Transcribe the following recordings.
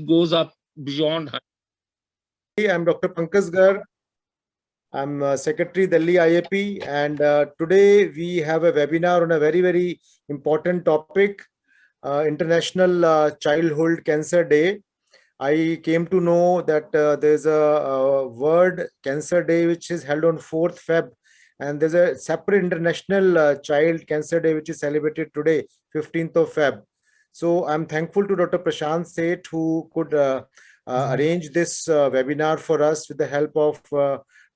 goes up beyond. I'm Dr. Pankaj Garg. I'm Secretary Delhi IAP, and today we have a webinar on a very, very important topic, International Childhood Cancer Day. I came to know that there's a World Cancer Day which is held on 4th Feb, and there's a separate International Child Cancer Day which is celebrated today, 15th of Feb. So I'm thankful to Dr. Prashant Seth who could arrange this webinar for us with the help of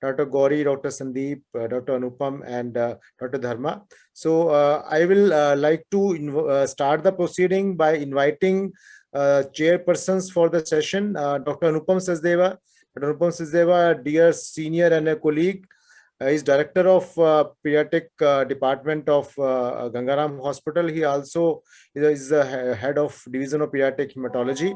Dr. Gauri, Dr. Sandeep, Dr. Anupam, and Dr. Dharma. So I will like to start the proceeding by inviting chairpersons for the session, Dr. Anupam Sachdeva. Dr. Anupam Sachdeva, dear senior and a colleague, is director of pediatric department of Gangaram Hospital. He also is the head of division of pediatric hematology,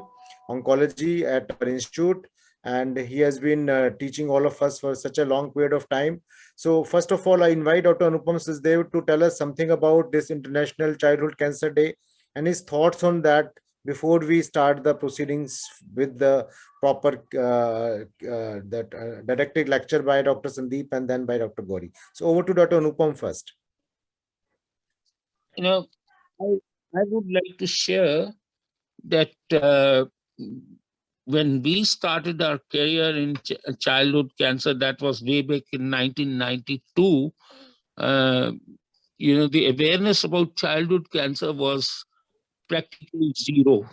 oncology at our institute, and he has been teaching all of us for such a long period of time. So first of all, I invite Dr. Anupam Sachdeva to tell us something about this International Childhood Cancer Day and his thoughts on that before we start the proceedings with the proper didactic lecture by Dr. Sandeep and then by Dr. Gauri. So over to Dr. Anupam first. I would like to share that when we started our career in childhood cancer, that was way back in 1992, the awareness about childhood cancer was practically zero.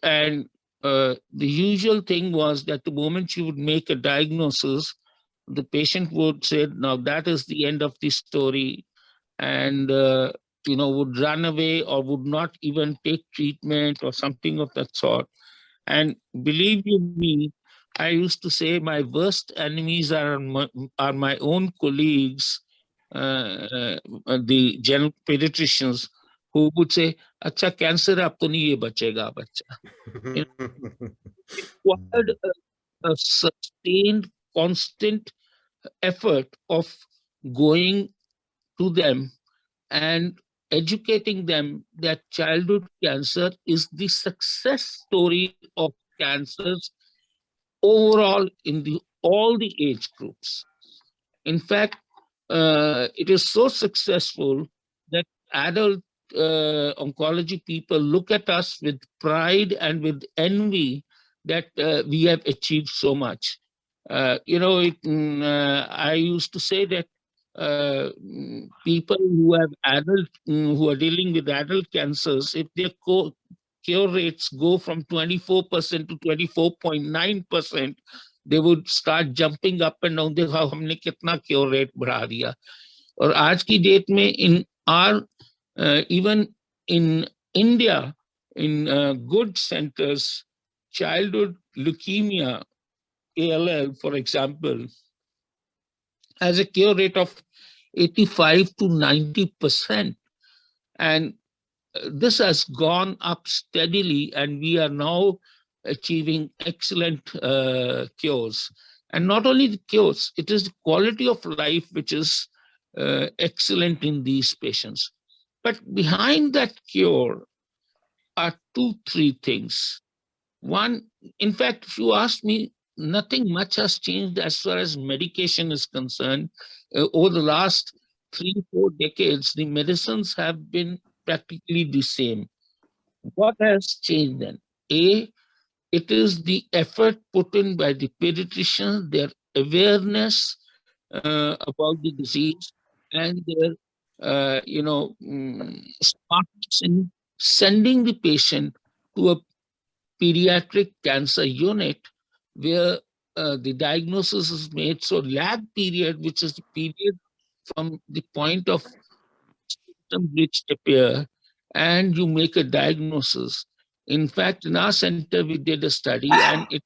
And the usual thing was that the moment you would make a diagnosis, the patient would say, now that is the end of the story, and would run away or would not even take treatment or something of that sort. And believe you me, I used to say my worst enemies are my own colleagues, the general pediatricians, who would say, "Acha, cancer ab to nahi ye bachega, bacha." It required a sustained, constant effort of going to them and educating them that childhood cancer is the success story of cancers overall in all the age groups. In fact, it is so successful that adult oncology people look at us with pride and with envy that we have achieved so much. I used to say that people who have who are dealing with adult cancers, if their cure rates go from 24% to 24.9%, they would start jumping up and down. देखो हमने कितना cure rate बढ़ा दिया. और आज की date में in our even in India, in good centers, childhood leukemia, ALL, for example, has a cure rate of 85 to 90%. And this has gone up steadily, and we are now achieving excellent cures. And not only the cures, it is the quality of life which is excellent in these patients. But behind that cure are 2-3 things. One, in fact, if you ask me, nothing much has changed as far as medication is concerned. Over the last 3-4 decades, the medicines have been practically the same. What has changed then? A, it is the effort put in by the pediatricians, their awareness about the disease, and their smartness in sending the patient to a pediatric cancer unit where the diagnosis is made. So lag period, which is the period from the point of symptoms which appear, and you make a diagnosis. In fact, in our center, we did a study, and it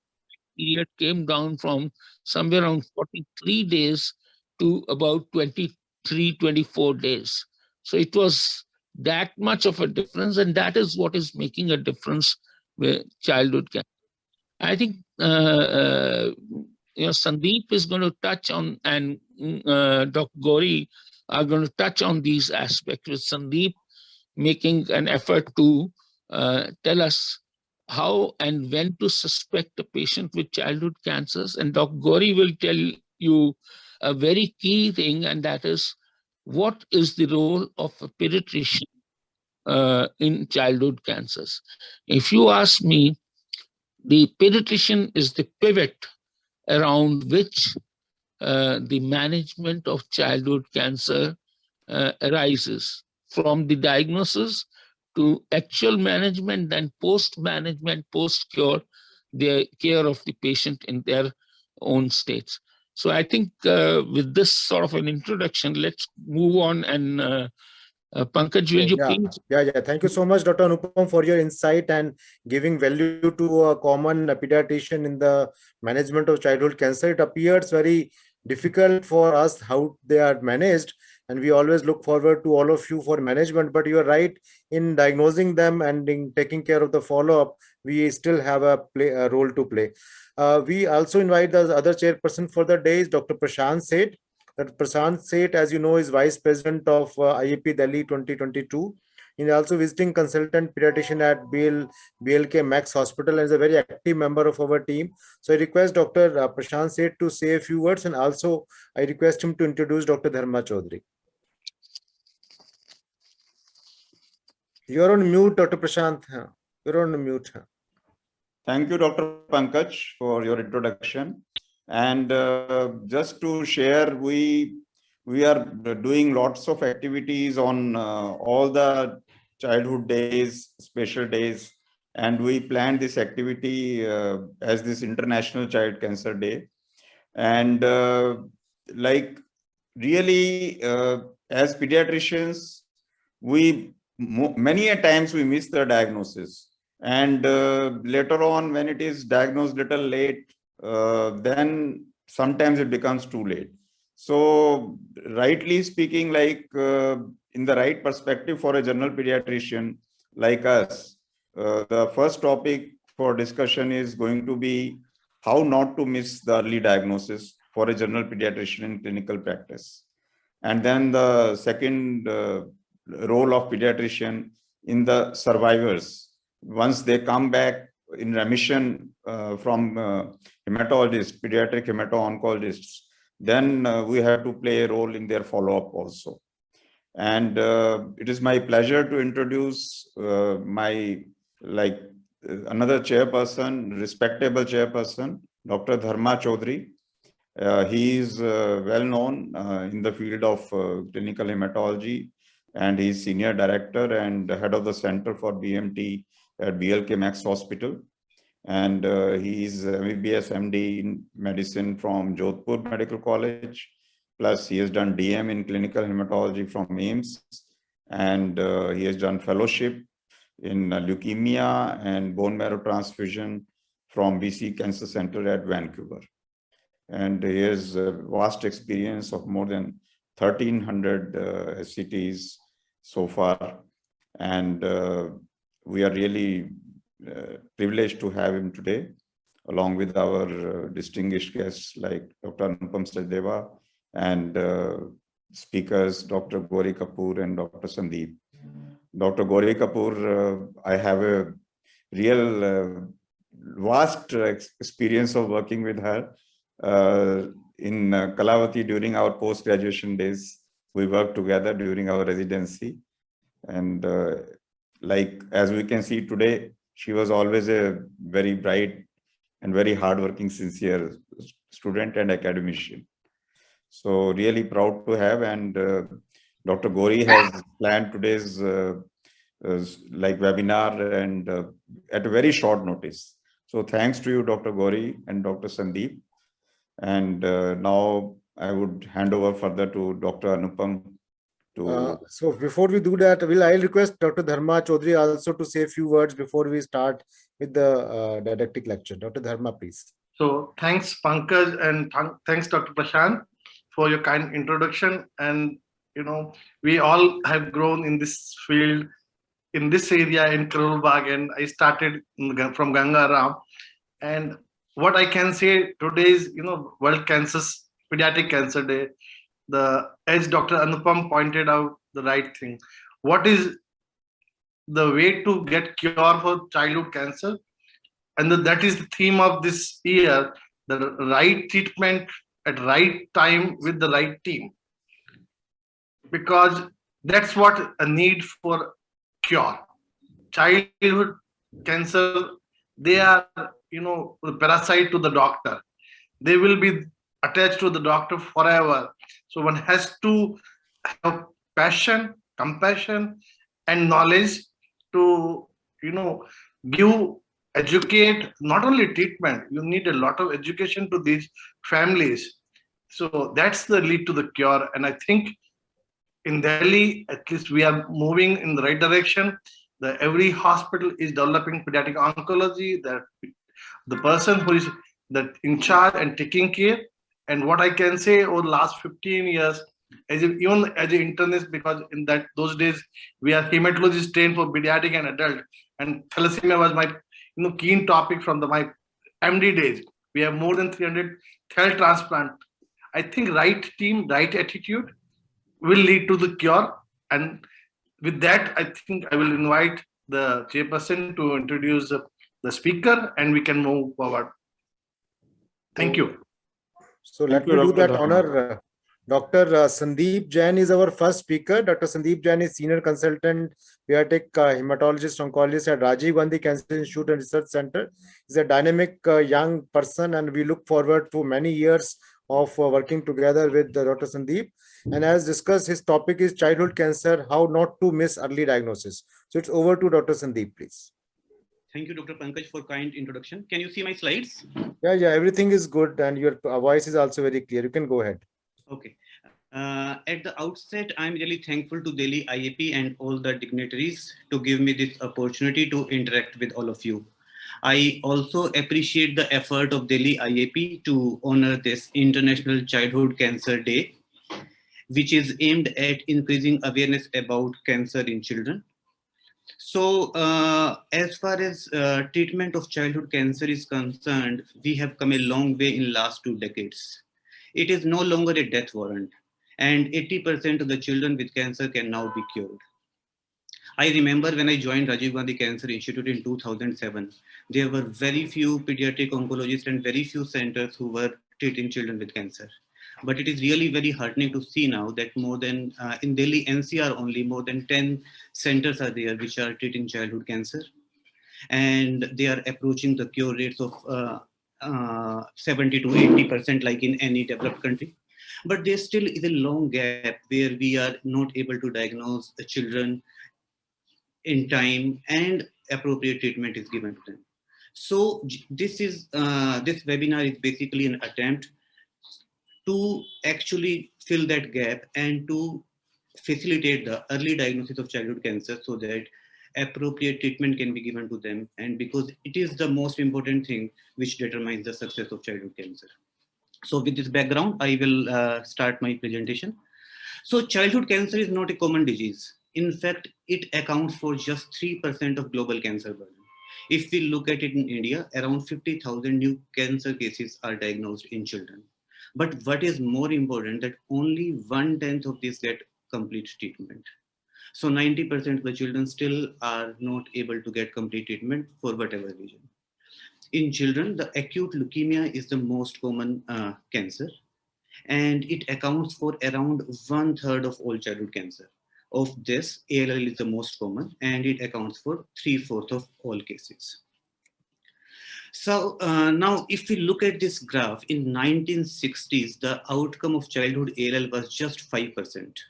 period came down from somewhere around 43 days to about 23, 24 days. So it was that much of a difference, and that is what is making a difference with childhood cancer. I think Sandeep is going to touch on, and Dr. Gauri are going to touch on these aspects, with Sandeep making an effort to tell us how and when to suspect a patient with childhood cancers. And Dr. Gori will tell you a very key thing, and that is what is the role of a pediatrician in childhood cancers. If you ask me, the pediatrician is the pivot around which the management of childhood cancer arises, from the diagnosis to actual management, then post-management, post-cure, the care of the patient in their own states. So I think with this sort of an introduction, let's move on. And Pankaj, will you please? Yeah. Thank you so much, Dr. Anupam, for your insight and giving value to a common pediatrician in the management of childhood cancer. It appears very difficult for us how they are managed, and we always look forward to all of you for management. But you are right, in diagnosing them and in taking care of the follow-up, we still have a role to play. We also invite the other chairperson for the day, is Dr. Prashant Seth. That Prashant Seth, as you know, is Vice President of IAP Delhi 2022. He is also visiting consultant pediatrician at BLK Max Hospital and is a very active member of our team. So I request Dr. Prashant Seth to say a few words, and also I request him to introduce Dr. Dharma Chaudhary. You're on mute, Dr. Prashant. You're on mute. Thank you, Dr. Pankaj, for your introduction. And just to share, we are doing lots of activities on all the childhood days, special days, and we planned this activity as this International Child Cancer Day. And like really, as pediatricians, many a times we miss the diagnosis. And later on, when it is diagnosed little late, then sometimes it becomes too late. So rightly speaking, like in the right perspective for a general pediatrician like us, the first topic for discussion is going to be how not to miss the early diagnosis for a general pediatrician in clinical practice. And then the second role of pediatrician in the survivors. Once they come back in remission from hematologists, pediatric hemato-oncologists, then we have to play a role in their follow-up also. And it is my pleasure to introduce my another chairperson, respectable chairperson, Dr. Dharma Chaudhary. He is well known in the field of clinical hematology, and he is senior director and head of the Center for BMT at BLK Max Hospital. And he is MBBS MD in medicine from Jodhpur Medical College. Plus, he has done DM in clinical hematology from AIIMS. And he has done fellowship in leukemia and bone marrow transfusion from BC Cancer Center at Vancouver. And he has a vast experience of more than 1,300 SCTs so far. And we are really privileged to have him today, along with our distinguished guests like Dr. Anupam Sachdeva and speakers Dr. Gori Kapoor and Dr. Sandeep. Dr. Gori Kapoor, I have a real vast experience of working with her. In Kalavati during our post-graduation days. We worked together during our residency. And like as we can see today, she was always a very bright and very hardworking, sincere student and academician. So really proud to have. And Dr. Gori has planned today's webinar and at a very short notice. So thanks to you, Dr. Gori and Dr. Sandeep. And now I would hand over further to Dr. Anupam. So before we do that, I'll request Dr. Dharma Chaudhary also to say a few words before we start with the didactic lecture. Dr. Dharma, please. So thanks, Pankaj, and thanks, Dr. Prashant, for your kind introduction. And, you know, we all have grown in this field, in this area in Karol Bagh, and I started from Gangaram. And what I can say today is, you know, World Pediatric Cancer Day. As Dr. Anupam pointed out, the right thing. What is the way to get cure for childhood cancer? And that is the theme of this year, the right treatment at right time with the right team. Because that's what a need for cure. Childhood cancer, they are, the parasite to the doctor. They will be attached to the doctor forever. So one has to have passion, compassion, and knowledge to, give, educate, not only treatment, you need a lot of education to these families. So that's the lead to the cure. And I think in Delhi, at least we are moving in the right direction. Every hospital is developing pediatric oncology, that the person who is that in charge and taking care. And what I can say over the last 15 years, even as an internist, because in those days we are hematologists trained for pediatric and adult, and thalassemia was my keen topic from my MD days. We have more than 300 cell transplant. I think right team, right attitude will lead to the cure. And with that, I think I will invite the chairperson to introduce the speaker, and we can move forward. Thank you. So let me do that honor. Dr. Sandeep Jain is our first speaker. Dr. Sandeep Jain is Senior Consultant Pediatric Hematologist Oncologist at Rajiv Gandhi Cancer Institute and Research Center. He's a dynamic young person, and we look forward to many years of working together with Dr. Sandeep. And as discussed, his topic is childhood cancer, how not to miss early diagnosis. So it's over to Dr. Sandeep, please. Thank you, Dr. Pankaj, for kind introduction. Can you see my slides? Yeah, everything is good, and your voice is also very clear. You can go ahead. Okay. At the outset, I'm really thankful to Delhi IAP and all the dignitaries to give me this opportunity to interact with all of you. I also appreciate the effort of Delhi IAP to honor this International Childhood Cancer Day, which is aimed at increasing awareness about cancer in children. So as far as treatment of childhood cancer is concerned, we have come a long way in last 2 decades. It is no longer a death warrant, and 80% of the children with cancer can now be cured. I remember when I joined Rajiv Gandhi Cancer Institute in 2007, there were very few pediatric oncologists and very few centers who were treating children with cancer. But it is really very heartening to see now that more than, in Delhi NCR only, more than 10 centers are there which are treating childhood cancer. And they are approaching the cure rates of 70 to 80% like in any developed country. But there still is a long gap where we are not able to diagnose the children in time and appropriate treatment is given to them. So this webinar is basically an attempt to actually fill that gap and to facilitate the early diagnosis of childhood cancer so that appropriate treatment can be given to them, and because it is the most important thing which determines the success of childhood cancer. So with this background, I will start my presentation. So childhood cancer is not a common disease. In fact, it accounts for just 3% of global cancer burden. If we look at it in India, around 50,000 new cancer cases are diagnosed in children. But what is more important, that only 1/10 of these get complete treatment. So 90% of the children still are not able to get complete treatment for whatever reason. In children, the acute leukemia is the most common cancer, and it accounts for around 1/3 of all childhood cancer. Of this, ALL is the most common, and it accounts for 3/4 of all cases. So now if we look at this graph, in 1960s, the outcome of childhood ALL was just 5%.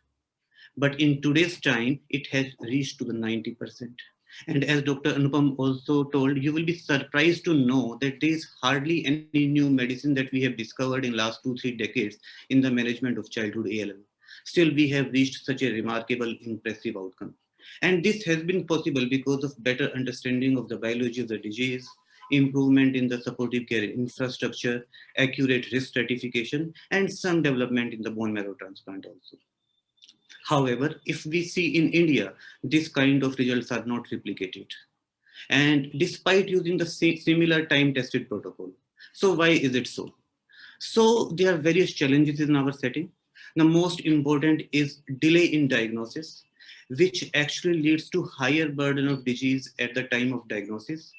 But in today's time, it has reached to the 90%. And as Dr. Anupam also told, you will be surprised to know that there is hardly any new medicine that we have discovered in last 2-3 decades in the management of childhood ALL. Still, we have reached such a remarkable, impressive outcome. And this has been possible because of better understanding of the biology of the disease, improvement in the supportive care infrastructure, accurate risk stratification, and some development in the bone marrow transplant also. However, if we see in India, this kind of results are not replicated. And despite using the similar time-tested protocol. So why is it so? So there are various challenges in our setting. The most important is delay in diagnosis, which actually leads to higher burden of disease at the time of diagnosis.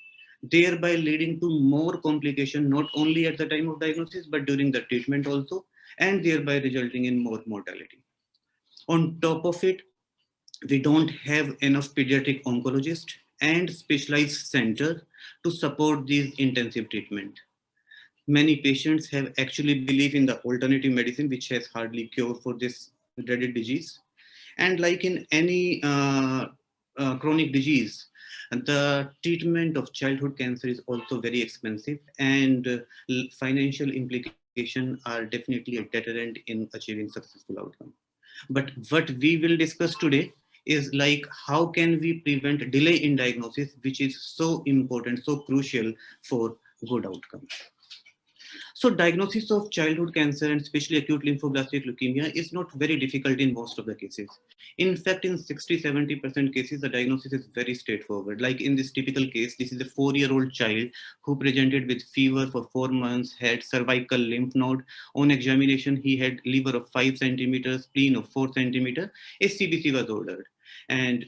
thereby leading to more complication, not only at the time of diagnosis, but during the treatment also, and thereby resulting in more mortality. On top of it, we don't have enough pediatric oncologists and specialized center to support these intensive treatment. Many patients have actually believe in the alternative medicine, which has hardly cure for this dreaded disease. And like in any chronic disease, the treatment of childhood cancer is also very expensive, and financial implications are definitely a deterrent in achieving successful outcome. But what we will discuss today is like how can we prevent delay in diagnosis, which is so important, so crucial for good outcome. So diagnosis of childhood cancer and especially acute lymphoblastic leukemia is not very difficult in most of the cases. In fact, in 60-70% cases, the diagnosis is very straightforward. Like in this typical case, this is a 4-year-old child who presented with fever for 4 months, had cervical lymph node. On examination, he had liver of 5 centimeters, spleen of 4 centimeters. A CBC was ordered. And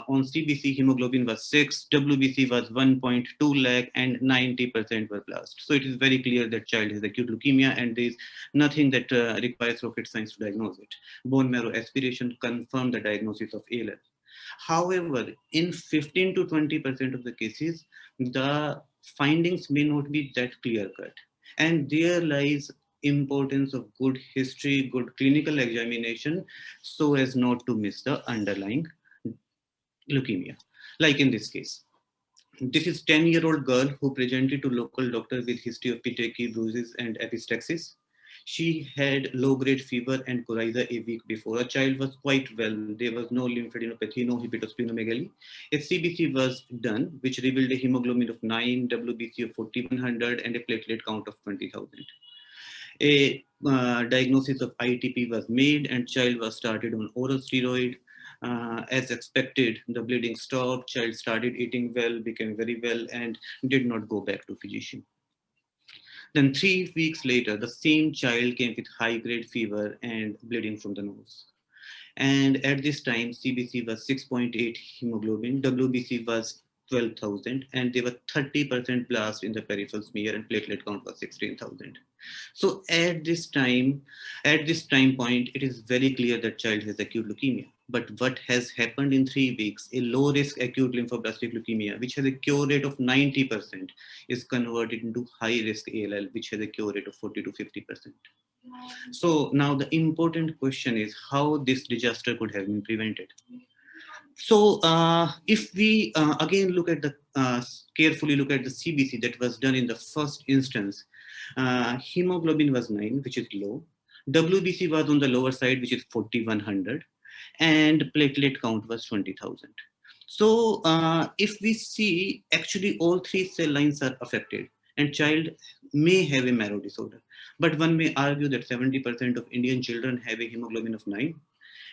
on CBC, hemoglobin was 6, WBC was 1.2 lakh, and 90% were blast. So it is very clear that child has acute leukemia, and there is nothing that requires rocket science to diagnose it. Bone marrow aspiration confirmed the diagnosis of ALL. However, in 15 to 20% of the cases, the findings may not be that clear-cut. And there lies importance of good history, good clinical examination, so as not to miss the underlying leukemia. Like in this case, this is 10-year-old girl who presented to local doctor with history of petechiae, bruises, and epistaxis. She had low-grade fever and coryza a week before. A child was quite well. There was no lymphadenopathy, no hepatosplenomegaly. A CBC was done, which revealed a hemoglobin of 9, WBC of 4100, and a platelet count of 20,000. A diagnosis of ITP was made, and child was started on oral steroid. As expected, the bleeding stopped, child started eating well, became very well, and did not go back to physician. Then 3 weeks later, the same child came with high-grade fever and bleeding from the nose. And at this time, CBC was 6.8 hemoglobin, WBC was 12,000, and there were 30% blast in the peripheral smear, and platelet count was 16,000. So at this time point, it is very clear that child has acute leukemia. But what has happened in 3 weeks, a low risk acute lymphoblastic leukemia, which has a cure rate of 90%, is converted into high risk ALL, which has a cure rate of 40 to 50%. So now the important question is how this disaster could have been prevented. So if we again look at the carefully look at the CBC that was done in the first instance, hemoglobin was 9, which is low. WBC was on the lower side, which is 4100, and platelet count was 20,000. So if we see, actually all 3 cell lines are affected, and child may have a marrow disorder. But one may argue that 70% of Indian children have a hemoglobin of 9.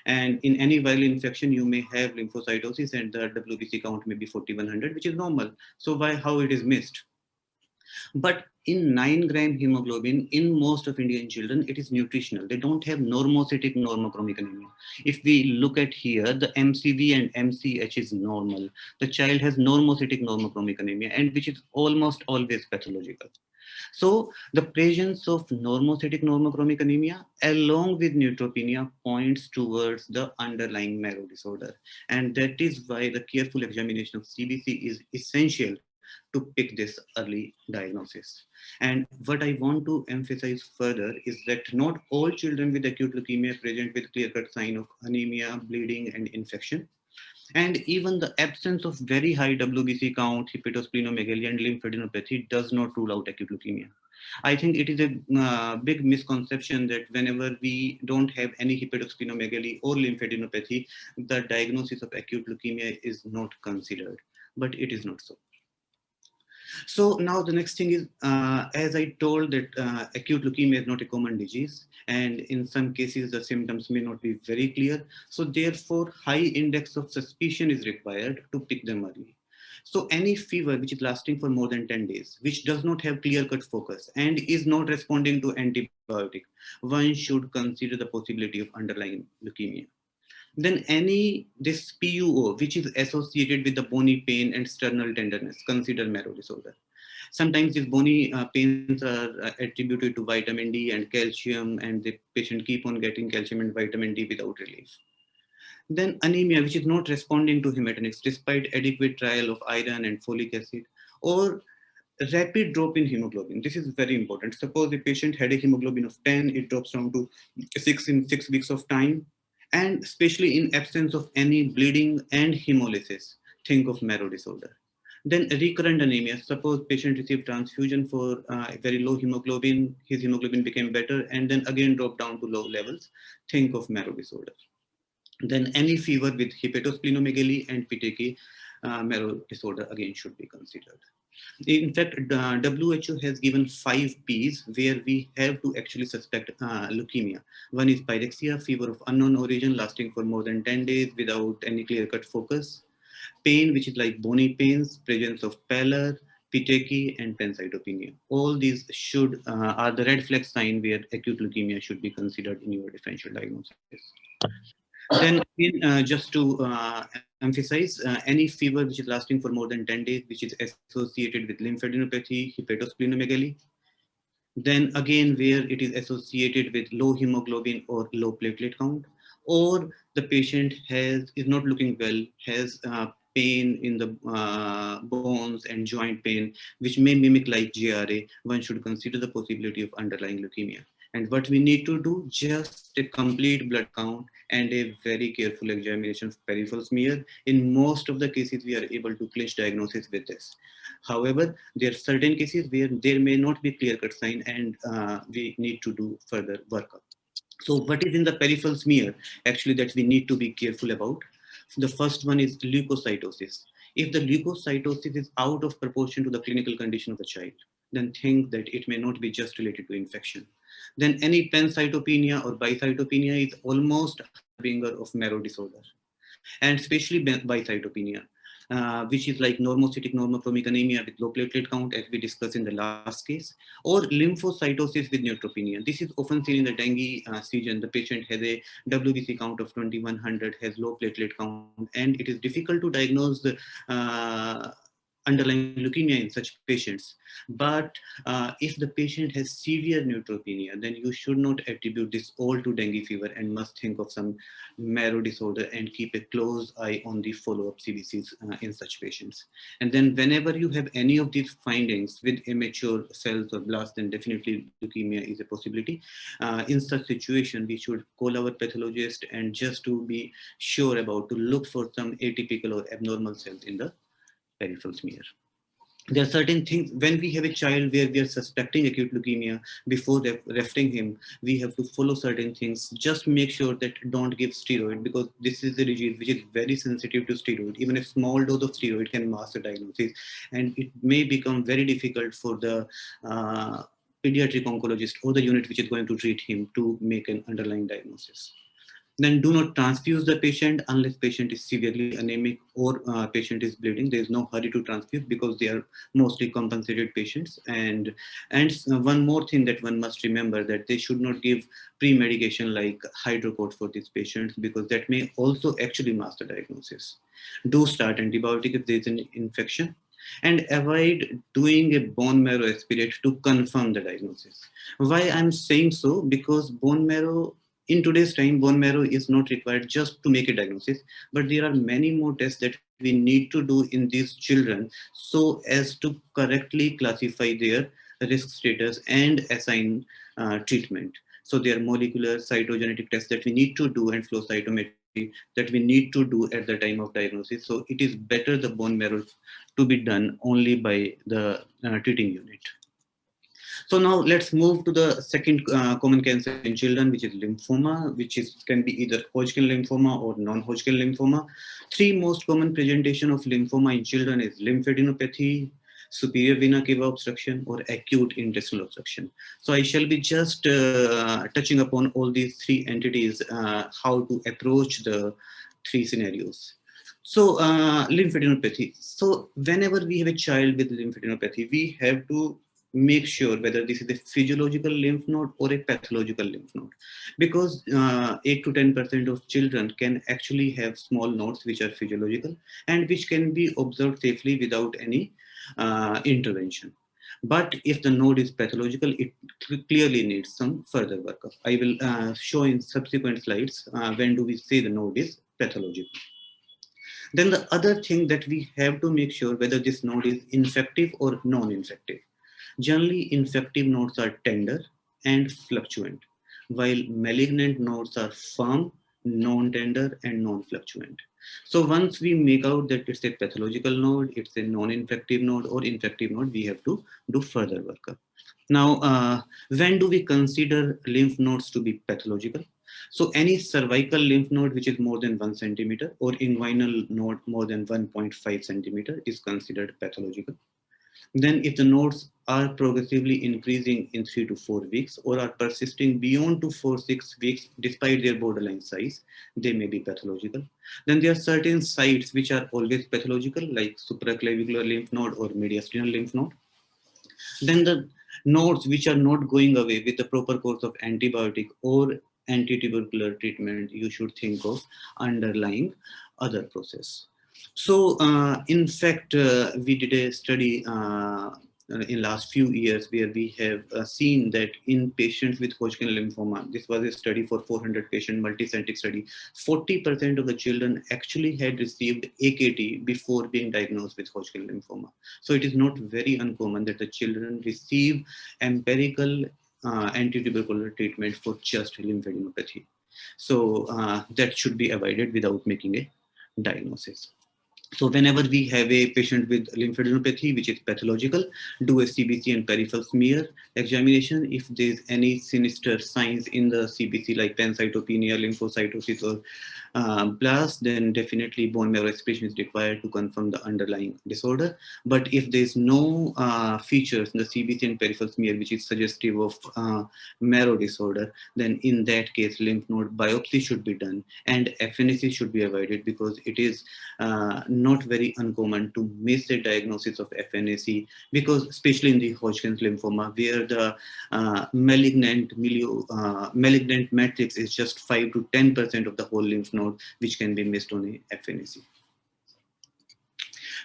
And in any viral infection, you may have lymphocytosis, and the WBC count may be 4100, which is normal. So how it is missed? But in 9-gram hemoglobin, in most of Indian children, it is nutritional. They don't have normocytic normochromic anemia. If we look at here, the MCV and MCH is normal. The child has normocytic normochromic anemia, and which is almost always pathological. So the presence of normocytic normochromic anemia along with neutropenia points towards the underlying marrow disorder. And that is why the careful examination of CBC is essential to pick this early diagnosis. And what I want to emphasize further is that not all children with acute leukemia present with clear-cut sign of anemia, bleeding, and infection. And even the absence of very high WBC count, hepatosplenomegaly, and lymphadenopathy does not rule out acute leukemia. I think it is a big misconception that whenever we don't have any hepatosplenomegaly or lymphadenopathy, the diagnosis of acute leukemia is not considered, but it is not so. So now the next thing is, as I told that acute leukemia is not a common disease, and in some cases the symptoms may not be very clear. So therefore, high index of suspicion is required to pick them early. So any fever which is lasting for more than 10 days, which does not have clear-cut focus and is not responding to antibiotic, one should consider the possibility of underlying leukemia. Then this PUO, which is associated with the bony pain and sternal tenderness, consider marrow disorder. Sometimes these bony pains are attributed to vitamin D and calcium, and the patient keep on getting calcium and vitamin D without relief. Then anemia, which is not responding to hematinics despite adequate trial of iron and folic acid, or rapid drop in hemoglobin. This is very important. Suppose the patient had a hemoglobin of 10, it drops down to 6 in 6 weeks of time, and especially in absence of any bleeding and hemolysis, think of marrow disorder. Then recurrent anemia, suppose patient received transfusion for very low hemoglobin, his hemoglobin became better and then again dropped down to low levels, think of marrow disorder. Then any fever with hepatosplenomegaly and petechiae, marrow disorder again should be considered. In fact, WHO has given 5 Ps where we have to actually suspect leukemia. One is pyrexia, fever of unknown origin lasting for more than 10 days without any clear-cut focus. Pain, which is like bony pains, presence of pallor, petechiae, and pancytopenia. All these are the red flag sign where acute leukemia should be considered in your differential diagnosis. Then just to emphasize, any fever which is lasting for more than 10 days, which is associated with lymphadenopathy, hepatosplenomegaly. Then again, where it is associated with low hemoglobin or low platelet count, or the patient is not looking well, has pain in the bones and joint pain, which may mimic like GRA, one should consider the possibility of underlying leukemia. And what we need to do, just a complete blood count and a very careful examination of peripheral smear. In most of the cases, we are able to clinch diagnosis with this. However, there are certain cases where there may not be clear-cut sign and we need to do further workup. So what is in the peripheral smear actually that we need to be careful about? The first one is leukocytosis. If the leukocytosis is out of proportion to the clinical condition of the child, then think that it may not be just related to infection. Then any pancytopenia or bicytopenia is almost a harbinger of marrow disorder, and especially bicytopenia, which is like normocytic normochromic anemia with low platelet count, as we discussed in the last case, or lymphocytosis with neutropenia. This is often seen in the dengue season. The patient has a WBC count of 2100, has low platelet count, and it is difficult to diagnose the underlying leukemia in such patients. But if the patient has severe neutropenia, then you should not attribute this all to dengue fever and must think of some marrow disorder and keep a close eye on the follow-up CBCs in such patients. And then whenever you have any of these findings with immature cells or blasts, then definitely leukemia is a possibility. In such situation, we should call our pathologist and just to be sure about to look for some atypical or abnormal cells in the peripheral smear. There are certain things when we have a child where we are suspecting acute leukemia, before referring him, we have to follow certain things. Just make sure that don't give steroid, because this is a disease which is very sensitive to steroid. Even a small dose of steroid can mask the diagnosis, and it may become very difficult for the pediatric oncologist or the unit which is going to treat him to make an underlying diagnosis. Then do not transfuse the patient unless patient is severely anemic or patient is bleeding. There is no hurry to transfuse because they are mostly compensated patients. And one more thing that one must remember, that they should not give pre-medication like hydrocodone for these patients, because that may also actually mask the diagnosis. Do start antibiotic if there is an infection, and avoid doing a bone marrow aspirate to confirm the diagnosis. Why I'm saying so? Because bone marrow, in today's time, bone marrow is not required just to make a diagnosis, but there are many more tests that we need to do in these children so as to correctly classify their risk status and assign treatment. So there are molecular cytogenetic tests that we need to do and flow cytometry that we need to do at the time of diagnosis. So it is better the bone marrow to be done only by the treating unit. So now let's move to the second common cancer in children, which is lymphoma, which can be either Hodgkin lymphoma or non-Hodgkin lymphoma. 3 most common presentation of lymphoma in children is lymphadenopathy, superior vena cava obstruction, or acute intestinal obstruction. So I shall be just touching upon all these 3 entities, how to approach the 3 scenarios. So lymphadenopathy. So whenever we have a child with lymphadenopathy, we have to make sure whether this is a physiological lymph node or a pathological lymph node, because 8 to 10% of children can actually have small nodes which are physiological and which can be observed safely without any intervention. But if the node is pathological, it clearly needs some further workup. I will show in subsequent slides when do we say the node is pathological. Then the other thing that we have to make sure whether this node is infective or non-infective. Generally, infective nodes are tender and fluctuant, while malignant nodes are firm, non-tender, and non-fluctuant. So once we make out that it's a pathological node, it's a non-infective node or infective node, we have to do further workup. Now, when do we consider lymph nodes to be pathological? So any cervical lymph node which is more than 1 centimeter or inguinal node more than 1.5 centimeter is considered pathological. Then if the nodes are progressively increasing in 3 to 4 weeks or are persisting beyond 2, 4, 6 weeks despite their borderline size, they may be pathological. Then there are certain sites which are always pathological, like supraclavicular lymph node or mediastinal lymph node. Then the nodes which are not going away with the proper course of antibiotic or anti-tubercular treatment, you should think of underlying other process. So in fact, we did a study in last few years where we have seen that in patients with Hodgkin lymphoma, this was a study for 400 patient multi-centric study, 40% of the children actually had received AKT before being diagnosed with Hodgkin lymphoma. So it is not very uncommon that the children receive empirical anti-tubercular treatment for just lymphadenopathy. So that should be avoided without making a diagnosis. So whenever we have a patient with lymphadenopathy, which is pathological, do a CBC and peripheral smear examination. If there's any sinister signs in the CBC like pancytopenia, lymphocytosis, or blast, then definitely bone marrow aspiration is required to confirm the underlying disorder. But if there's no features in the CBC and peripheral smear which is suggestive of marrow disorder, then in that case lymph node biopsy should be done and FNAC should be avoided, because it is not very uncommon to miss the diagnosis of FNAC, because especially in the Hodgkin's lymphoma, where the malignant matrix is just 5 to 10% of the whole lymph node, which can be missed on a FNAC.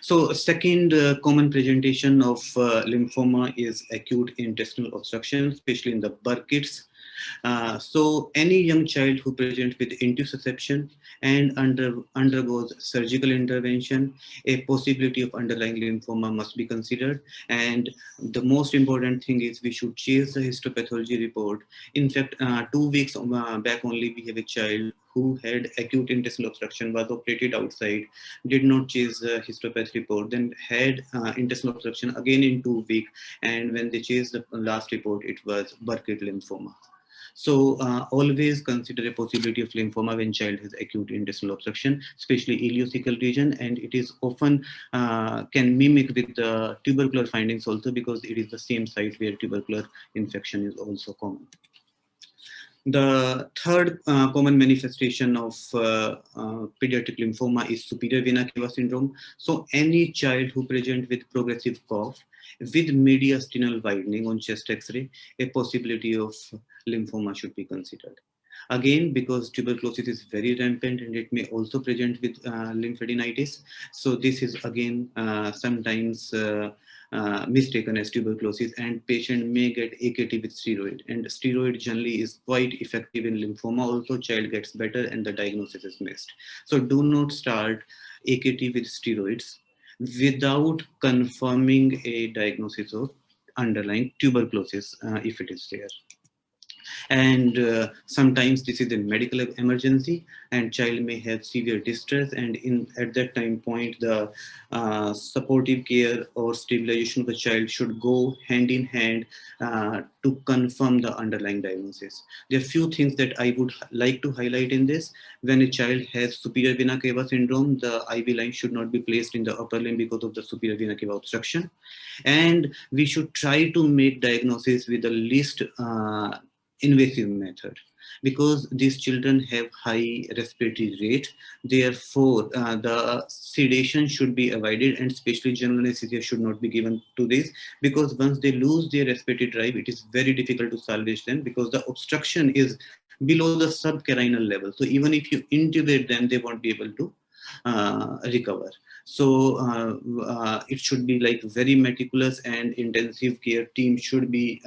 So second common presentation of lymphoma is acute intestinal obstruction, especially in the Burkitt's. So any young child who presents with intussusception and undergoes surgical intervention, a possibility of underlying lymphoma must be considered. And the most important thing is we should chase the histopathology report. In fact, 2 weeks back only, we have a child who had acute intestinal obstruction, was operated outside, did not chase the histopath report, then had intestinal obstruction again in 2 weeks. And when they chased the last report, it was Burkitt lymphoma. So always consider a possibility of lymphoma when child has acute intestinal obstruction, especially ileocecal region, and it is often can mimic with the tubercular findings also, because it is the same site where tubercular infection is also common. The third common manifestation of pediatric lymphoma is superior vena cava syndrome. So any child who presents with progressive cough with mediastinal widening on chest X-ray, a possibility of lymphoma should be considered. Again, because tuberculosis is very rampant and it may also present with lymphadenitis. So this is again sometimes mistaken as tuberculosis, and patient may get AKT with steroid, and steroid generally is quite effective in lymphoma. Also, child gets better and the diagnosis is missed. So do not start AKT with steroids without confirming a diagnosis of underlying tuberculosis if it is there. And sometimes this is a medical emergency and child may have severe distress, and at that time point the supportive care or stabilization of the child should go hand in hand to confirm the underlying diagnosis. There are few things that I would like to highlight in this. When a child has superior vena cava syndrome, the IV line should not be placed in the upper limb because of the superior vena cava obstruction, and we should try to make diagnosis with the least invasive method. because these children have high respiratory rate. Therefore, the sedation should be avoided, and especially general anesthesia should not be given to this, because once they lose their respiratory drive, it is very difficult to salvage them, because the obstruction is below the subcarinal level. So even if you intubate them, they won't be able to recover. So it should be like very meticulous, and intensive care team should be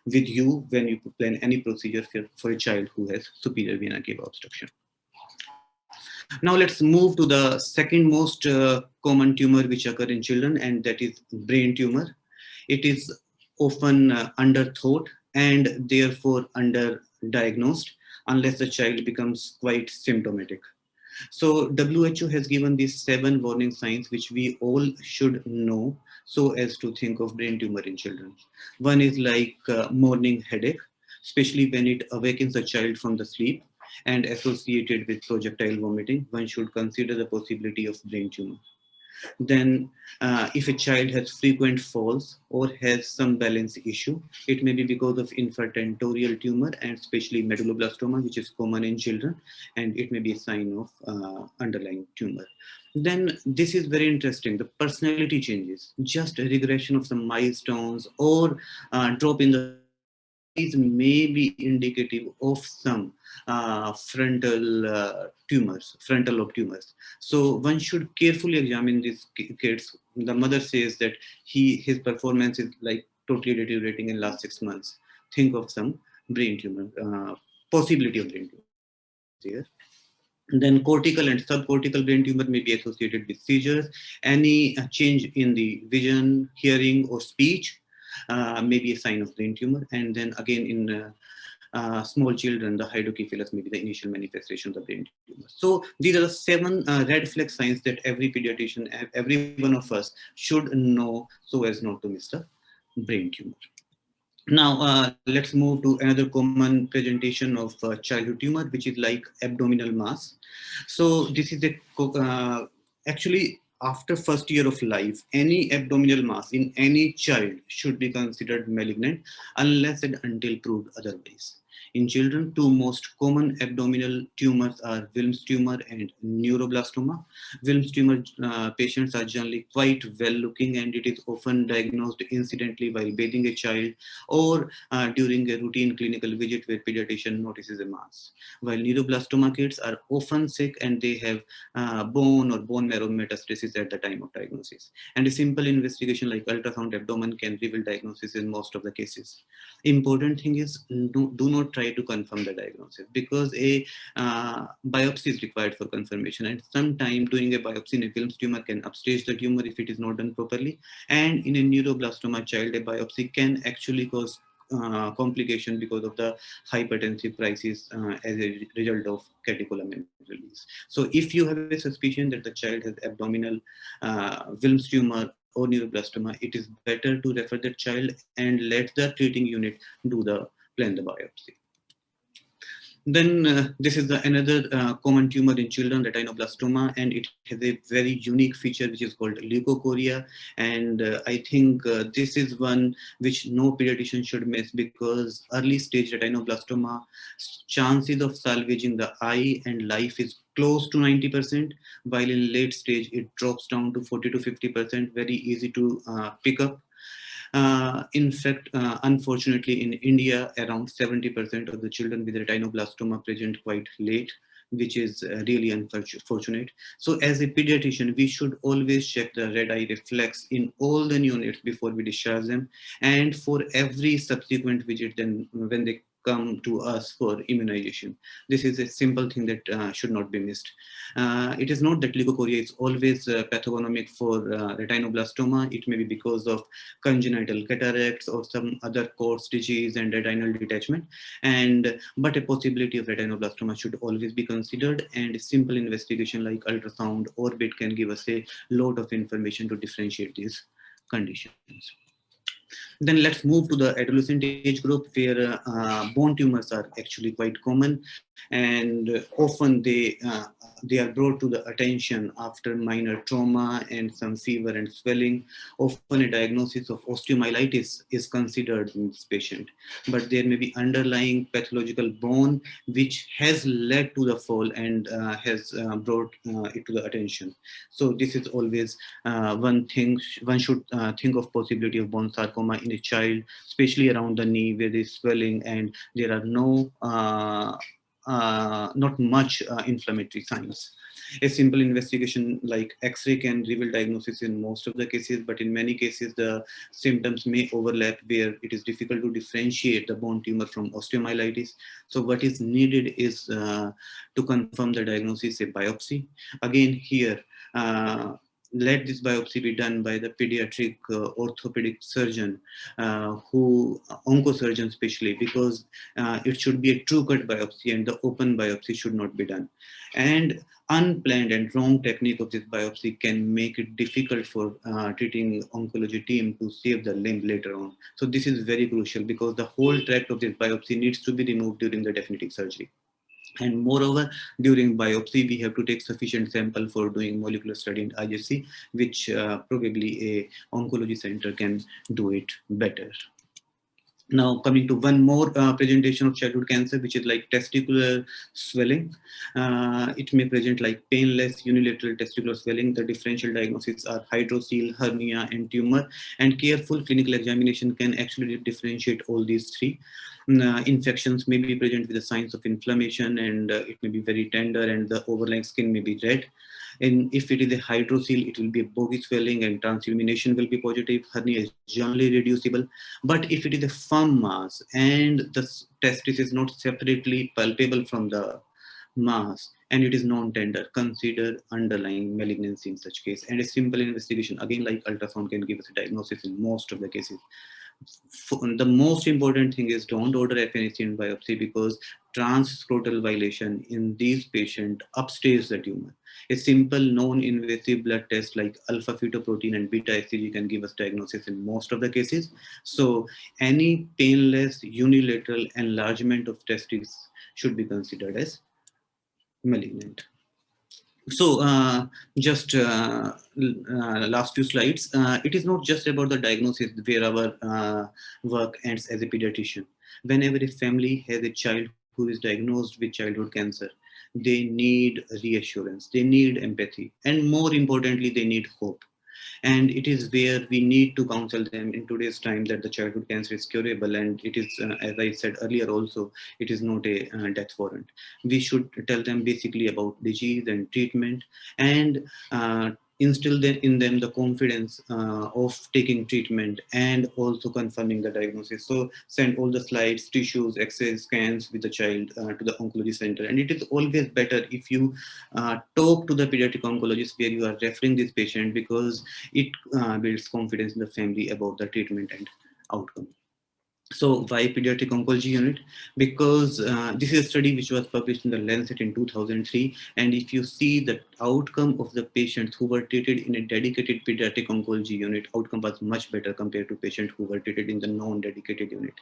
with you when you plan any procedure for a child who has superior vena cava obstruction. Now let's move to the second most common tumor which occur in children, and that is brain tumor. It is often underthought and therefore underdiagnosed unless the child becomes quite symptomatic. So WHO has given these 7 warning signs which we all should know so as to think of brain tumor in children. One is like morning headache, especially when it awakens a child from the sleep and associated with projectile vomiting. One should consider the possibility of brain tumor. Then if a child has frequent falls or has some balance issue, it may be because of infratentorial tumor, and especially medulloblastoma, which is common in children, and it may be a sign of underlying tumor. Then this is very interesting, the personality changes, just a regression of some milestones or drop in the eyes may be indicative of some frontal lobe tumors. So one should carefully examine these kids. The mother says that his performance is like totally deteriorating in last 6 months. Think of some brain tumor, possibility of brain tumor there. Then cortical and subcortical brain tumor may be associated with seizures. Any change in the vision, hearing, or speech may be a sign of brain tumor. And then again in small children, the hydrocephalus may be the initial manifestation of the brain tumor. So these are the 7 red flag signs that every pediatrician, every one of us should know so as not to miss the brain tumor. Now let's move to another common presentation of childhood tumor, which is like abdominal mass. So this is actually after first year of life, any abdominal mass in any child should be considered malignant unless and until proved otherwise. In children, 2 most common abdominal tumors are Wilms tumor and neuroblastoma. Wilms tumor patients are generally quite well looking, and it is often diagnosed incidentally while bathing a child or during a routine clinical visit where pediatrician notices a mass. While neuroblastoma kids are often sick and they have bone or bone marrow metastasis at the time of diagnosis. And a simple investigation like ultrasound abdomen can reveal diagnosis in most of the cases. Important thing is do not try to confirm the diagnosis, because a biopsy is required for confirmation, and sometimes doing a biopsy in a Wilms tumor can upstage the tumor if it is not done properly. And in a neuroblastoma child, a biopsy can actually cause complication because of the hypertensive crisis as a result of catecholamine release. So if you have a suspicion that the child has abdominal Wilms tumor or neuroblastoma, it is better to refer the child and let the treating unit plan the biopsy. Then this is another common tumor in children, retinoblastoma, and it has a very unique feature which is called leukocoria. And I think this is one which no pediatrician should miss, because early stage retinoblastoma, chances of salvaging the eye and life is close to 90%, while in late stage it drops down to 40 to 50%, very easy to pick up. In fact, unfortunately, in India, around 70% of the children with retinoblastoma present quite late, which is really unfortunate. So as a pediatrician, we should always check the red eye reflex in all the neonates before we discharge them. And for every subsequent visit, then when they come to us for immunization. This is a simple thing that should not be missed. It is not that leukocoria is always pathognomic for retinoblastoma. It may be because of congenital cataracts or some other coarse disease and retinal detachment. But a possibility of retinoblastoma should always be considered, and a simple investigation like ultrasound or BIT can give us a lot of information to differentiate these conditions. Then let's move to the adolescent age group, where bone tumors are actually quite common. and often they are brought to the attention after minor trauma and some fever and swelling. Often a diagnosis of osteomyelitis is considered in this patient, but there may be underlying pathological bone which has led to the fall and has brought it to the attention. So this is always one thing one should think of possibility of bone sarcoma in a child, especially around the knee where there is swelling and there are no not much inflammatory signs. A simple investigation like X-ray can reveal diagnosis in most of the cases, but in many cases the symptoms may overlap where it is difficult to differentiate the bone tumor from osteomyelitis. So what is needed is to confirm the diagnosis, a biopsy. Again here, let this biopsy be done by the pediatric orthopedic surgeon, oncosurgeon especially, because it should be a true cut biopsy and the open biopsy should not be done. And unplanned and wrong technique of this biopsy can make it difficult for treating oncology team to save the limb later on. So this is very crucial because the whole tract of this biopsy needs to be removed during the definitive surgery. And moreover, during biopsy, we have to take sufficient sample for doing molecular study in IGC, which probably a oncology center can do it better. Now coming to one more presentation of childhood cancer, which is like testicular swelling. It may present like painless unilateral testicular swelling. The differential diagnoses are hydrocele, hernia, and tumor. And careful clinical examination can actually differentiate all these three. Infections may be present with the signs of inflammation, and it may be very tender, and the overlying skin may be red. And if it is a hydrocele, it will be a boggy swelling and transillumination will be positive. Hernia is generally reducible. But if it is a firm mass and the testis is not separately palpable from the mass and it is non-tender, consider underlying malignancy in such case. And a simple investigation, again like ultrasound, can give us a diagnosis in most of the cases. The most important thing is don't order FNAC and biopsy because transscrotal violation in these patients upstages the tumor. A simple non-invasive blood test like alpha fetoprotein and beta HCG can give us diagnosis in most of the cases. So any painless unilateral enlargement of testes should be considered as malignant. So just last few slides. It is not just about the diagnosis where our work ends as a pediatrician. Whenever a family has a child who is diagnosed with childhood cancer, they need reassurance, they need empathy, and more importantly, they need hope. And it is where we need to counsel them in today's time that the childhood cancer is curable, and it is, as I said earlier also, it is not a death warrant. We should tell them basically about disease and treatment, and instill in them the confidence of taking treatment and also confirming the diagnosis. So send all the slides, tissues, X-ray scans with the child to the oncology center. And it is always better if you talk to the pediatric oncologist where you are referring this patient, because it builds confidence in the family about the treatment and outcome. So why pediatric oncology unit? Because this is a study which was published in the Lancet in 2003. And if you see the outcome of the patients who were treated in a dedicated pediatric oncology unit, outcome was much better compared to patients who were treated in the non-dedicated unit.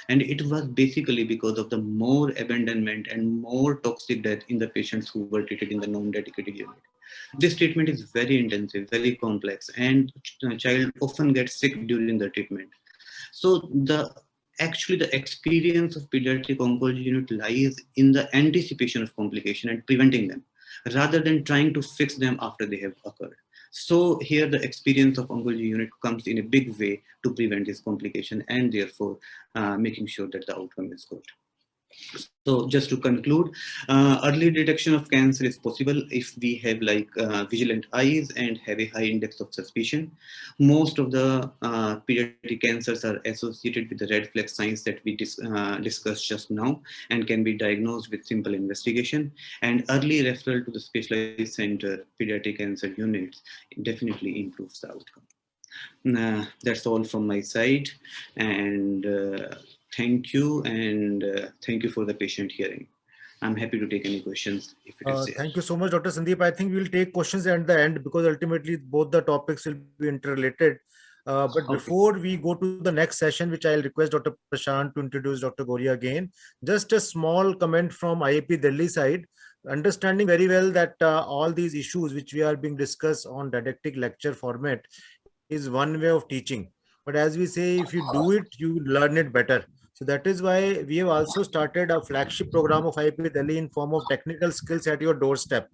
And it was basically because of the more abandonment and more toxic death in the patients who were treated in the non-dedicated unit. This treatment is very intensive, very complex, and the child often gets sick during the treatment. So actually the experience of pediatric oncology unit lies in the anticipation of complication and preventing them, rather than trying to fix them after they have occurred. So here the experience of oncology unit comes in a big way to prevent this complication and therefore making sure that the outcome is good. So just to conclude, early detection of cancer is possible if we have like vigilant eyes and have a high index of suspicion. Most of the pediatric cancers are associated with the red flag signs that we discussed just now and can be diagnosed with simple investigation. And early referral to the specialized center pediatric cancer units definitely improves the outcome. That's all from my side, and thank you, and thank you for the patient hearing. I'm happy to take any questions if it is there. Thank you so much, Dr. Sandeep. I think we'll take questions at the end because ultimately both the topics will be interrelated. But Okay. before we go to the next session, which I'll request Dr. Prashant to introduce Dr. Gori again, just a small comment from IAP Delhi side, understanding very well that all these issues which we are being discussed on didactic lecture format is one way of teaching. But as we say, if you do it, you learn it better. So that is why we have also started a flagship program of IAP Delhi in form of technical skills at your doorstep,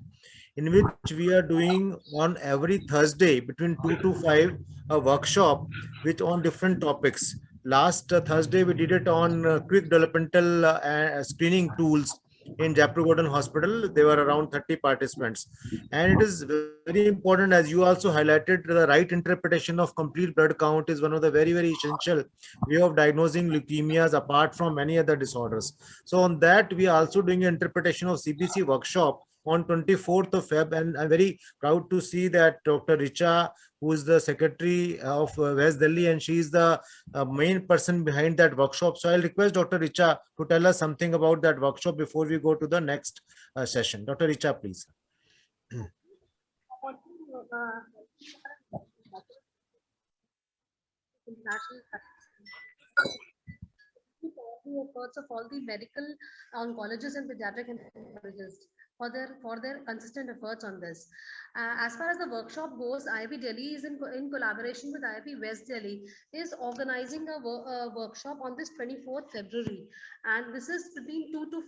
in which we are doing on every Thursday between 2 to 5 a workshop which on different topics. Last Thursday we did it on quick developmental screening tools in Jaipur Gordon Hospital. There were around 30 participants, and it is very important, as you also highlighted, the right interpretation of complete blood count is one of the very essential way of diagnosing leukemias apart from many other disorders. So on that we are also doing an interpretation of CBC workshop on 24th of Feb, and I'm very proud to see that Dr. Richa, who is the secretary of West Delhi, and she is the main person behind that workshop. So I'll request Dr. Richa to tell us something about that workshop before we go to the next session. Dr. Richa, please. Efforts of all the medical oncologists and pediatric oncologists for their consistent efforts on this. As far as the workshop goes, IIP Delhi is in collaboration with IIP West Delhi is organizing a workshop on this 24th February, and this is between 2 to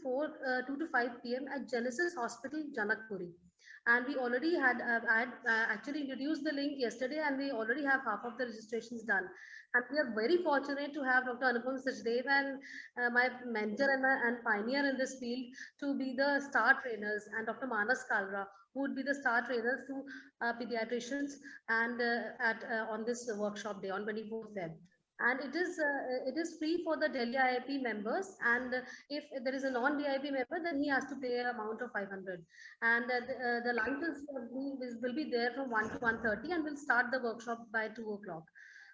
5 p.m. at Genesis Hospital, Janakpuri. And we already had I had actually introduced the link yesterday, and we already have half of the registrations done. And we are very fortunate to have Dr. Anupam Sachdev and my mentor and pioneer in this field to be the star trainers, and Dr. Manas Kalra, who would be the star trainers to pediatricians and on this workshop day on 24th Feb. And it is free for the Delhi IIP members, and if there is a non-DIP member, then he has to pay an amount of 500. And the lunch will be there from 1 to 1:30, and we'll start the workshop by 2 o'clock.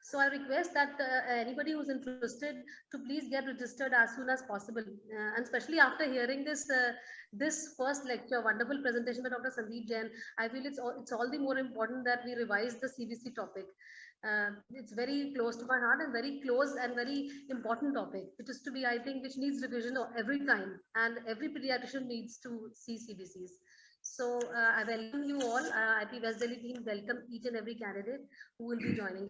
So I request that anybody who's interested to please get registered as soon as possible, and especially after hearing this first lecture, wonderful presentation by Dr. Sandeep Jain. I feel it's all the more important that we revise the CBC topic. It's very close to my heart and very close and very important topic, which is to be, I think, which needs revision every time, and every pediatrician needs to see CBCs. So I welcome you all. IP West Delhi team welcome each and every candidate who will be joining.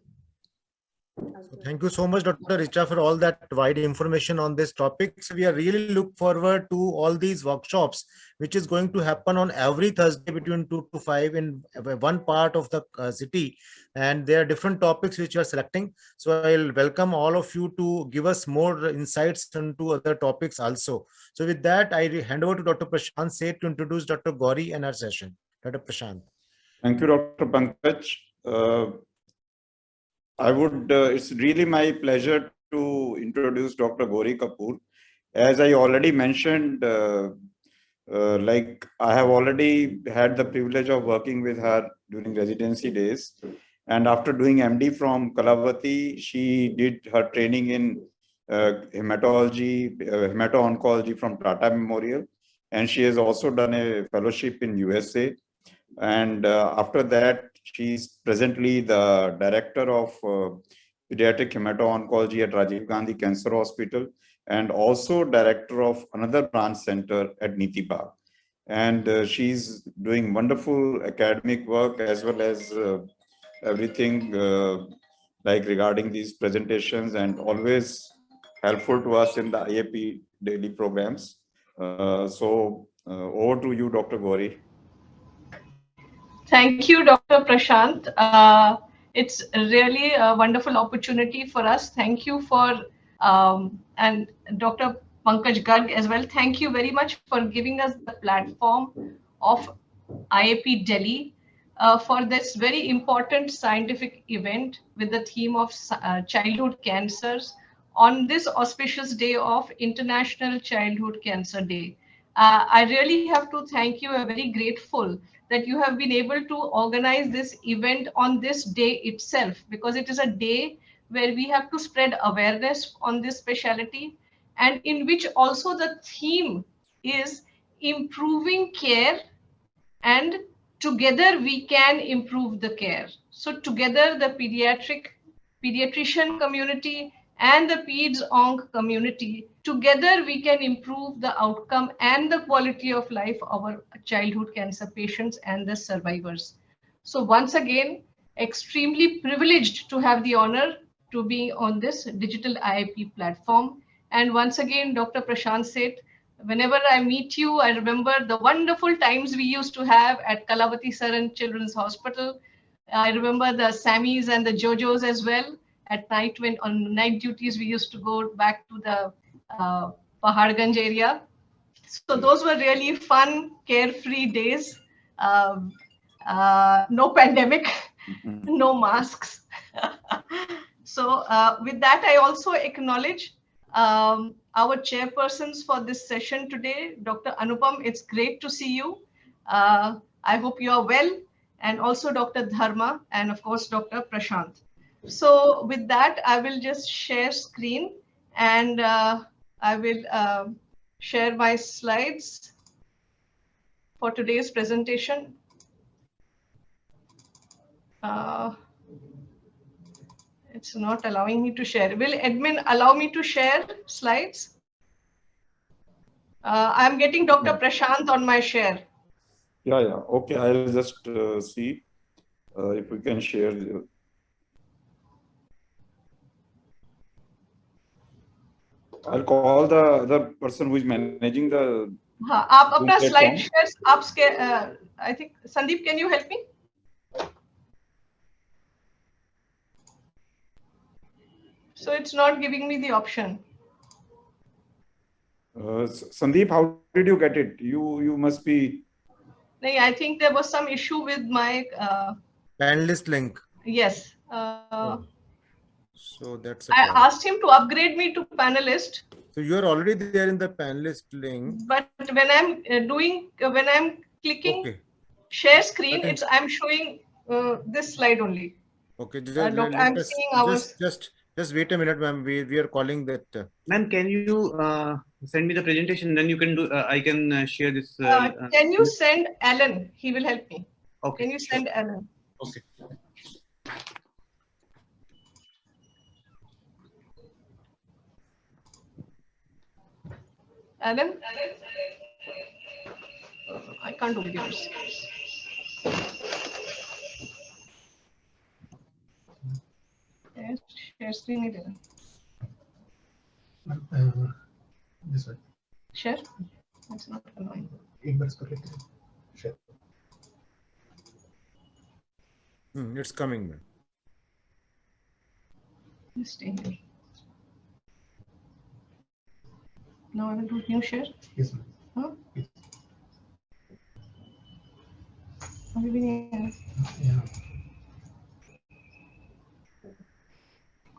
Thank you so much, Dr. Richa, for all that wide information on this topic. So we are really look forward to all these workshops, which is going to happen on every Thursday between 2 to 5 in one part of the city. And there are different topics which we are selecting. So I'll welcome all of you to give us more insights into other topics also. So with that, I hand over to Dr. Prashant Seth to introduce Dr. Gori and our session. Dr. Prashant. Thank you, Dr. Pankaj. It's really my pleasure to introduce Dr. Gori Kapoor. As I already mentioned, like I have already had the privilege of working with her during residency days. And after doing MD from Kalavati, she did her training in hematology, hemato-oncology from Tata Memorial. And she has also done a fellowship in USA. And after that, she's presently the director of pediatric hemato-oncology at Rajiv Gandhi Cancer Hospital, and also director of another branch center at Niti Bagh. And she's doing wonderful academic work as well as everything like regarding these presentations, and always helpful to us in the IAP daily programs. Over to you, Dr. Gori. Thank you, Dr. Prashant. It's really a wonderful opportunity for us. Thank you for, and Dr. Pankaj Garg as well. Thank you very much for giving us the platform of IAP Delhi for this very important scientific event with the theme of childhood cancers on this auspicious day of International Childhood Cancer Day. I really have to thank you. I'm very grateful that you have been able to organize this event on this day itself, because it is a day where we have to spread awareness on this specialty, and in which also the theme is improving care, and together we can improve the care. So together the pediatric pediatrician community, and the Peds Onc community, together we can improve the outcome and the quality of life of our childhood cancer patients and the survivors. So once again, extremely privileged to have the honor to be on this digital IIP platform. And once again, Dr. Prashant said, whenever I meet you, I remember the wonderful times we used to have at Kalavati Saran Children's Hospital. I remember the Sammys and the Jojos as well. At night, when on night duties, we used to go back to the Paharganj area. So those were really fun, carefree days. No pandemic, no masks. So with that, I also acknowledge our chairpersons for this session today. Dr. Anupam, it's great to see you. I hope you are well. And also Dr. Dharma and of course, Dr. Prashant. So with that, I will just share screen and I will share my slides for today's presentation. It's not allowing me to share. Will admin allow me to share slides? I'm getting Dr. Prashant on my share. Yeah. Okay, I'll just see if we can share. I'll call the other person who is managing the. आप अपना slide shares आप I think Sandeep, can you help me? So it's not giving me the option. Sandeep, how did you get it? You must be. No, I think there was some issue with my Panelist link. Yes. So that's. I asked him to upgrade me to panelist. So you are already there in the panelist link. But when I'm when I'm clicking share screen, I'm showing this slide only. Okay, just wait a minute, ma'am. We are calling that. Ma'am, can you send me the presentation? Then you can do. I can share this. Can you send Alan? He will help me. Okay. Can you send Alan? Okay. Alan? I can't do yours. Share screen. This way. Share? That's not annoying. Share. It's coming, man. Just stay here. Now I will do new share. Yes, ma'am. Huh? Yes. Yeah.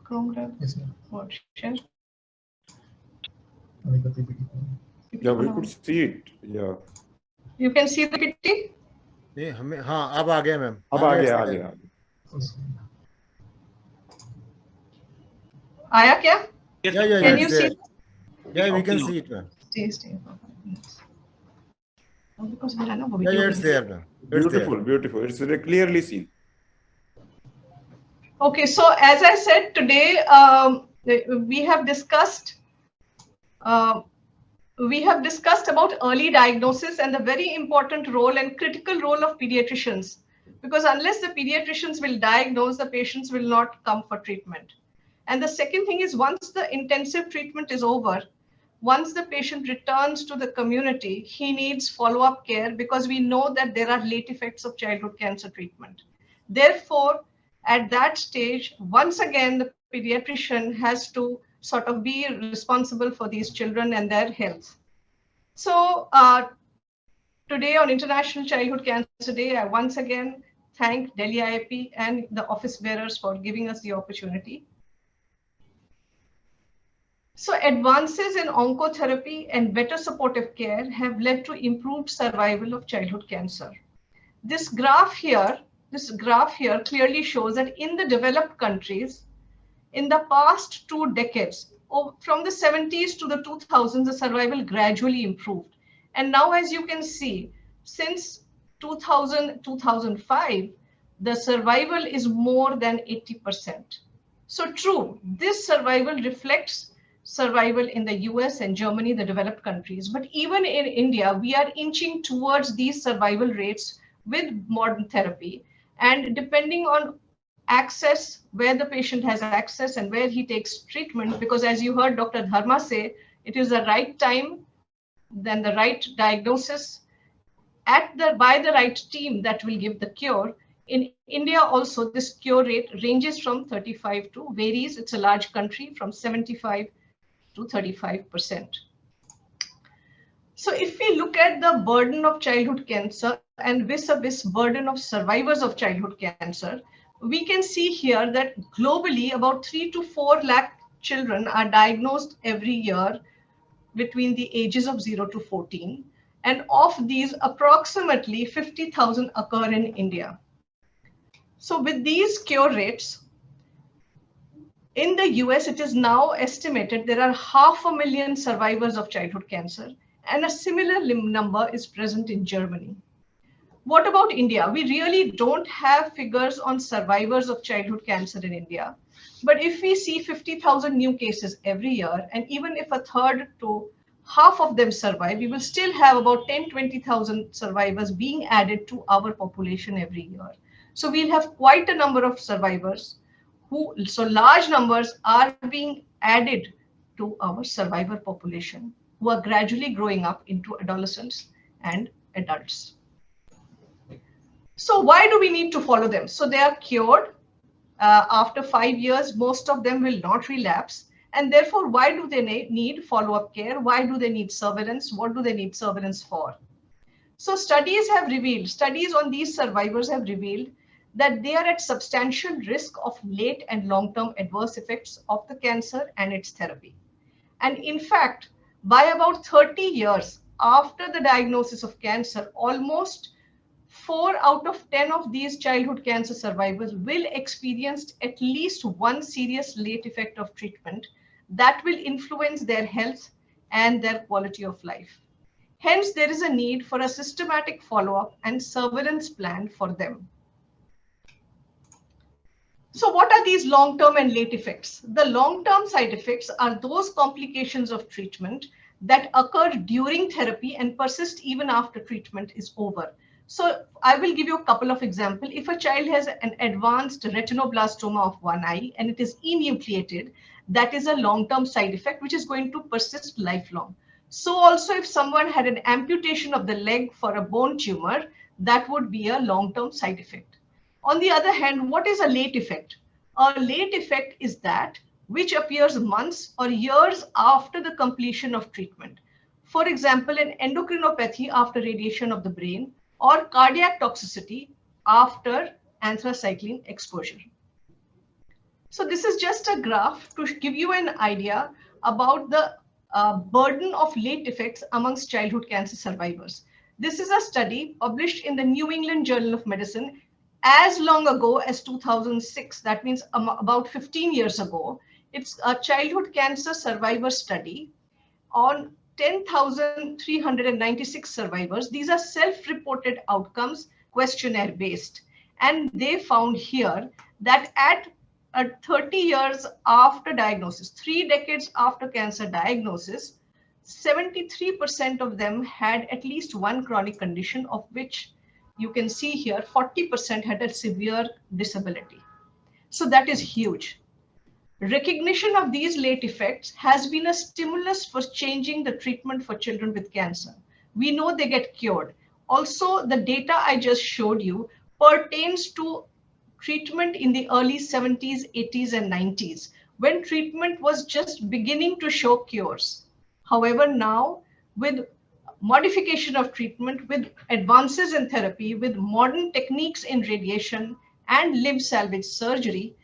Chrome tab. Yes, ma'am. What? Share? Yeah, we could see it. Yeah. You can see the PPT? नहीं हमें हाँ अब आ गया ma'am अब आ गया आया क्या? Yeah, can you see? Yeah, we can see it, ma'am. Stay. Because yeah, it's there, ma'am. Beautiful. It's clearly seen. Okay, so as I said today, we have discussed about early diagnosis and the very important role and critical role of pediatricians, because unless the pediatricians will diagnose, the patients will not come for treatment. And the second thing is, once the intensive treatment is over, once the patient returns to the community, he needs follow-up care, because we know that there are late effects of childhood cancer treatment. Therefore, at that stage, once again, the pediatrician has to sort of be responsible for these children and their health. So today on International Childhood Cancer Day, I once again thank Delhi IIP and the office bearers for giving us the opportunity. So advances in oncotherapy and better supportive care have led to improved survival of childhood cancer. This graph here clearly shows that in the developed countries, in the past 2 decades, from the 70s to the 2000s, the survival gradually improved. And now, as you can see, since 2000, 2005, the survival is more than 80%. So true, this survival reflects survival in the US and Germany, the developed countries. But even in India, we are inching towards these survival rates with modern therapy. And depending on access, where the patient has access and where he takes treatment, because as you heard Dr. Dharma say, it is the right time, then the right diagnosis, by the right team that will give the cure. In India also, this cure rate ranges from 35 to varies. It's a large country, from 75 to 35%. So if we look at the burden of childhood cancer and vis-a-vis burden of survivors of childhood cancer, we can see here that globally about 3 to 4 lakh children are diagnosed every year between the ages of 0 to 14. And of these, approximately 50,000 occur in India. So with these cure rates, in the US, it is now estimated there are 500,000 survivors of childhood cancer, and a similar number is present in Germany. What about India? We really don't have figures on survivors of childhood cancer in India. But if we see 50,000 new cases every year, and even if a third to half of them survive, we will still have about 10-20,000 survivors being added to our population every year. So we'll have quite a number of survivors so large numbers are being added to our survivor population, who are gradually growing up into adolescents and adults. So why do we need to follow them? So they are cured. After 5 years, most of them will not relapse. And therefore, why do they need follow-up care? Why do they need surveillance? What do they need surveillance for? So studies on these survivors have revealed that they are at substantial risk of late and long-term adverse effects of the cancer and its therapy. And in fact, by about 30 years after the diagnosis of cancer, almost 4 out of 10 of these childhood cancer survivors will experience at least one serious late effect of treatment that will influence their health and their quality of life. Hence, there is a need for a systematic follow-up and surveillance plan for them. So what are these long-term and late effects? The long-term side effects are those complications of treatment that occur during therapy and persist even after treatment is over. So I will give you a couple of examples. If a child has an advanced retinoblastoma of one eye and it is enucleated, that is a long-term side effect which is going to persist lifelong. So also if someone had an amputation of the leg for a bone tumor, that would be a long-term side effect. On the other hand, what is a late effect? A late effect is that which appears months or years after the completion of treatment. For example, an endocrinopathy after radiation of the brain, or cardiac toxicity after anthracycline exposure. So this is just a graph to give you an idea about the burden of late effects amongst childhood cancer survivors. This is a study published in the New England Journal of Medicine as long ago as 2006. That means about 15 years ago. It's a childhood cancer survivor study on 10,396 survivors. These are self-reported outcomes, questionnaire based. And they found here that at 30 years after diagnosis, 3 decades after cancer diagnosis, 73% of them had at least one chronic condition, of which you can see here 40% had a severe disability. So that is huge. Recognition of these late effects has been a stimulus for changing the treatment for children with cancer. We know they get cured. Also, the data I just showed you pertains to treatment in the early 70s, 80s, and 90s, when treatment was just beginning to show cures. However, now with modification of treatment, with advances in therapy, with modern techniques in radiation and limb salvage surgery,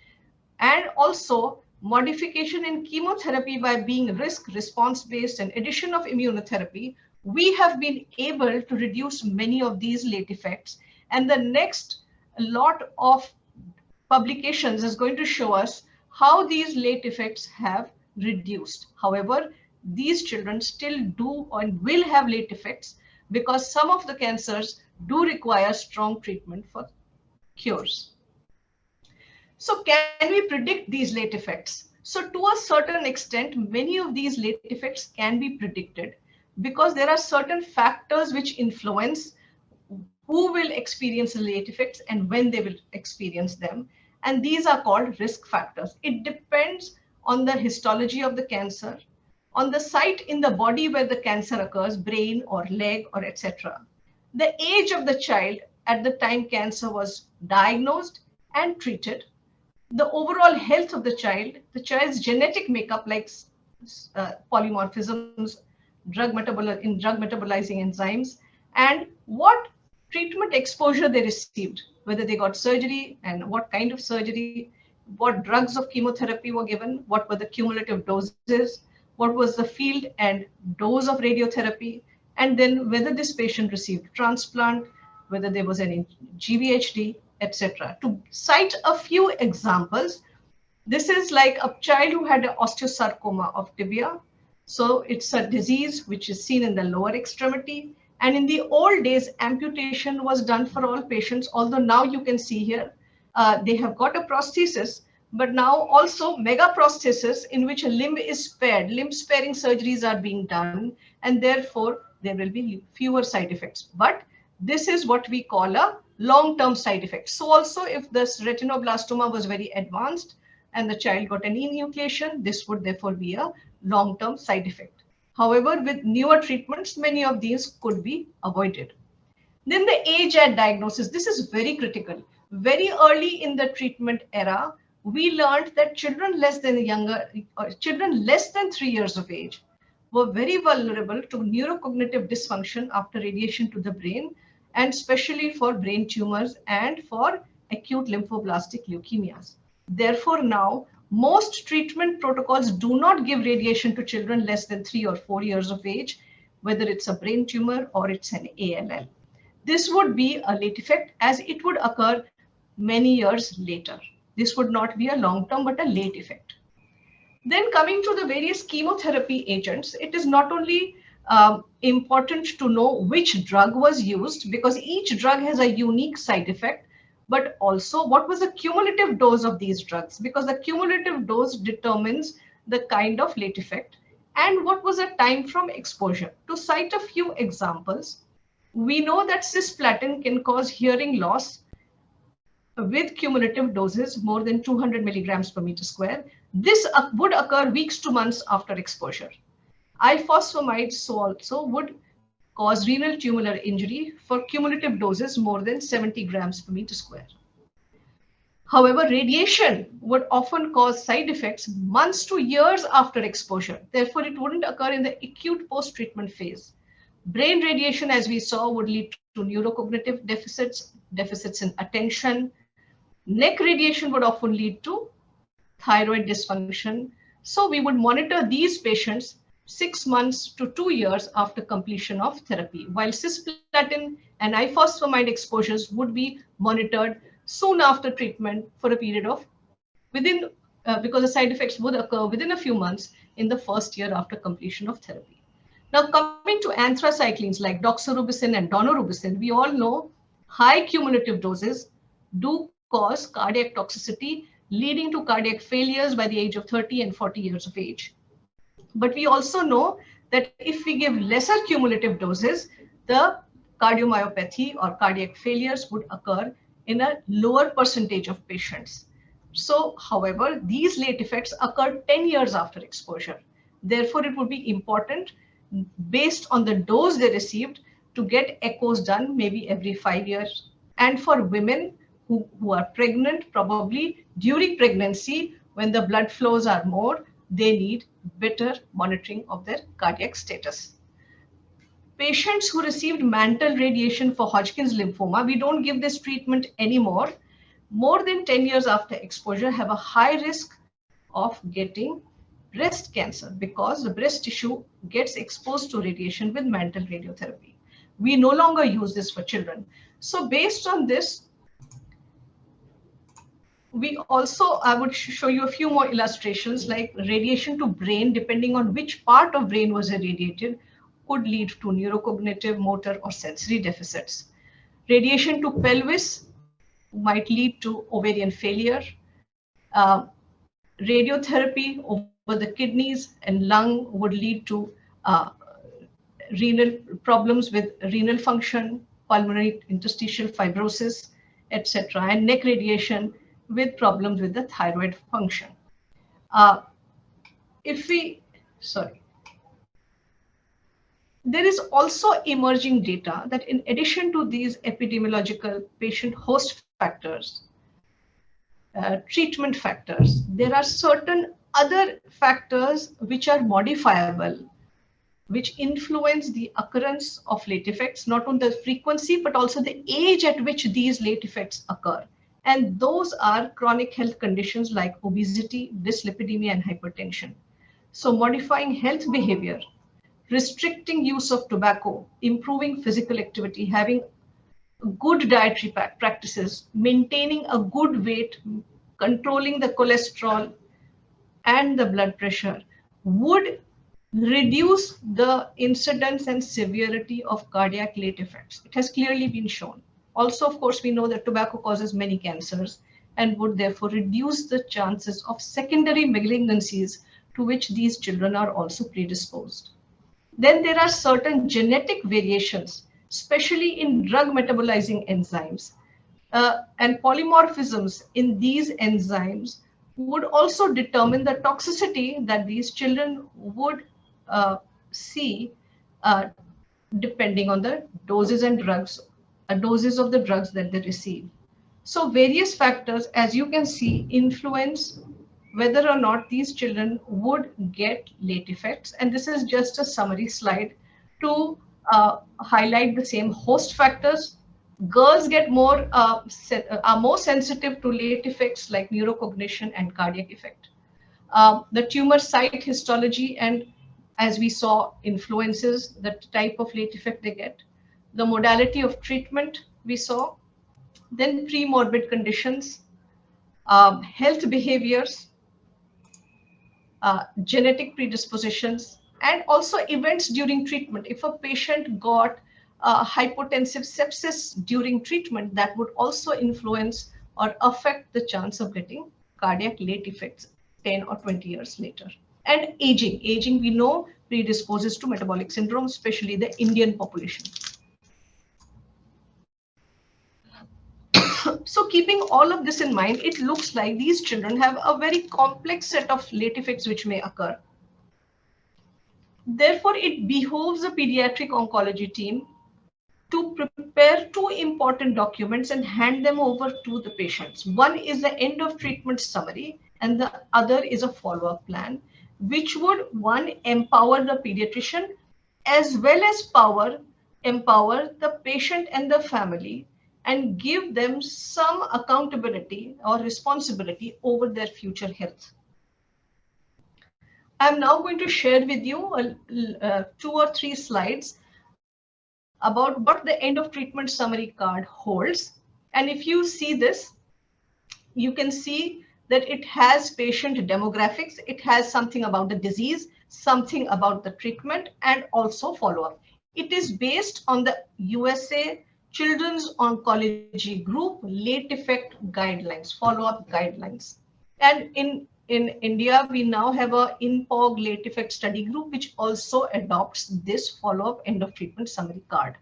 and also modification in chemotherapy by being risk-response based and addition of immunotherapy, we have been able to reduce many of these late effects. And the next lot of publications is going to show us how these late effects have reduced. However, these children still do and will have late effects because some of the cancers do require strong treatment for cures. So can we predict these late effects? So to a certain extent, many of these late effects can be predicted because there are certain factors which influence who will experience the late effects and when they will experience them. And these are called risk factors. It depends on the histology of the cancer, on the site in the body where the cancer occurs, brain or leg or etc. The age of the child at the time cancer was diagnosed and treated, the overall health of the child's genetic makeup like polymorphisms, drug metabolizing enzymes, and what treatment exposure they received, whether they got surgery and what kind of surgery, what drugs of chemotherapy were given, what were the cumulative doses, what was the field and dose of radiotherapy, and then whether this patient received transplant, whether there was any GVHD, etc. To cite a few examples, this is like a child who had an osteosarcoma of tibia. So it's a disease which is seen in the lower extremity. And in the old days, amputation was done for all patients, although now you can see here, they have got a prosthesis, but now also mega prosthesis in which a limb is spared. Limb sparing surgeries are being done, and therefore there will be fewer side effects. But this is what we call a long-term side effect. So also if this retinoblastoma was very advanced and the child got an enucleation, this would therefore be a long-term side effect. However, with newer treatments, many of these could be avoided. Then the age at diagnosis, this is very critical. Very early in the treatment era, we learned that children less than 3 years of age were very vulnerable to neurocognitive dysfunction after radiation to the brain, and especially for brain tumors and for acute lymphoblastic leukemias. Therefore, now most treatment protocols do not give radiation to children less than 3 or 4 years of age, whether it's a brain tumor or it's an ALL. This would be a late effect as it would occur many years later. This would not be a long-term but a late effect. Then coming to the various chemotherapy agents, it is not only important to know which drug was used because each drug has a unique side effect, but also what was the cumulative dose of these drugs, because the cumulative dose determines the kind of late effect, and what was the time from exposure. To cite a few examples, we know that cisplatin can cause hearing loss with cumulative doses more than 200 milligrams per meter square. This would occur weeks to months after exposure. Ifosfamide also would cause renal tubular injury for cumulative doses more than 70 grams per meter square. However, radiation would often cause side effects months to years after exposure. Therefore, it wouldn't occur in the acute post-treatment phase. Brain radiation, as we saw, would lead to neurocognitive deficits, deficits in attention. Neck radiation would often lead to thyroid dysfunction. So we would monitor these patients 6 months to 2 years after completion of therapy, while cisplatin and ifosfamide exposures would be monitored soon after treatment for a period of because the side effects would occur within a few months in the first year after completion of therapy. Now coming to anthracyclines like doxorubicin and daunorubicin, we all know high cumulative doses do cause cardiac toxicity, leading to cardiac failures by the age of 30 and 40 years of age. But we also know that if we give lesser cumulative doses, the cardiomyopathy or cardiac failures would occur in a lower percentage of patients. So, however, these late effects occur 10 years after exposure. Therefore, it would be important, based on the dose they received, to get echoes done maybe every 5 years. And for women who are pregnant, probably during pregnancy, when the blood flows are more, they need better monitoring of their cardiac status. Patients who received mantle radiation for Hodgkin's lymphoma, we don't give this treatment anymore. More than 10 years after exposure have a high risk of getting breast cancer because the breast tissue gets exposed to radiation with mantle radiotherapy. We no longer use this for children. So based on this, I would show you a few more illustrations like radiation to brain, depending on which part of brain was irradiated, could lead to neurocognitive, motor, or sensory deficits. Radiation to pelvis might lead to ovarian failure. Radiotherapy over the kidneys and lung would lead to renal problems with renal function, pulmonary interstitial fibrosis, etc., and neck radiation with problems with the thyroid function. There is also emerging data that in addition to these epidemiological patient host factors, treatment factors, there are certain other factors which are modifiable, which influence the occurrence of late effects, not only the frequency, but also the age at which these late effects occur. And those are chronic health conditions like obesity, dyslipidemia, and hypertension. So modifying health behavior, restricting use of tobacco, improving physical activity, having good dietary practices, maintaining a good weight, controlling the cholesterol and the blood pressure would reduce the incidence and severity of cardiac late effects. It has clearly been shown. Also, of course, we know that tobacco causes many cancers and would therefore reduce the chances of secondary malignancies to which these children are also predisposed. Then there are certain genetic variations, especially in drug metabolizing enzymes, and polymorphisms in these enzymes would also determine the toxicity that these children would see depending on the doses of the drugs that they receive. So various factors, as you can see, influence whether or not these children would get late effects. And this is just a summary slide to highlight the same host factors. Girls get are more sensitive to late effects like neurocognition and cardiac effect. The tumor site histology and, as we saw, influences the type of late effect they get. The modality of treatment we saw. Then pre-morbid conditions, health behaviors, genetic predispositions, and also events during treatment. If a patient got hypotensive sepsis during treatment, that would also influence or affect the chance of getting cardiac late effects 10 or 20 years later. And aging. Aging, we know, predisposes to metabolic syndrome, especially the Indian population. So keeping all of this in mind, it looks like these children have a very complex set of late effects which may occur. Therefore, it behoves a pediatric oncology team to prepare two important documents and hand them over to the patients. One is the end of treatment summary, and the other is a follow-up plan, which would, one, empower the pediatrician as well as empower the patient and the family and give them some accountability or responsibility over their future health. I'm now going to share with you 2 or 3 slides about what the end of treatment summary card holds. And if you see this, you can see that it has patient demographics. It has something about the disease, something about the treatment, and also follow-up. It is based on the USA Children's Oncology Group late effect guidelines, follow-up guidelines. And in India, we now have a INPOG late effect study group, which also adopts this follow-up end of treatment summary card.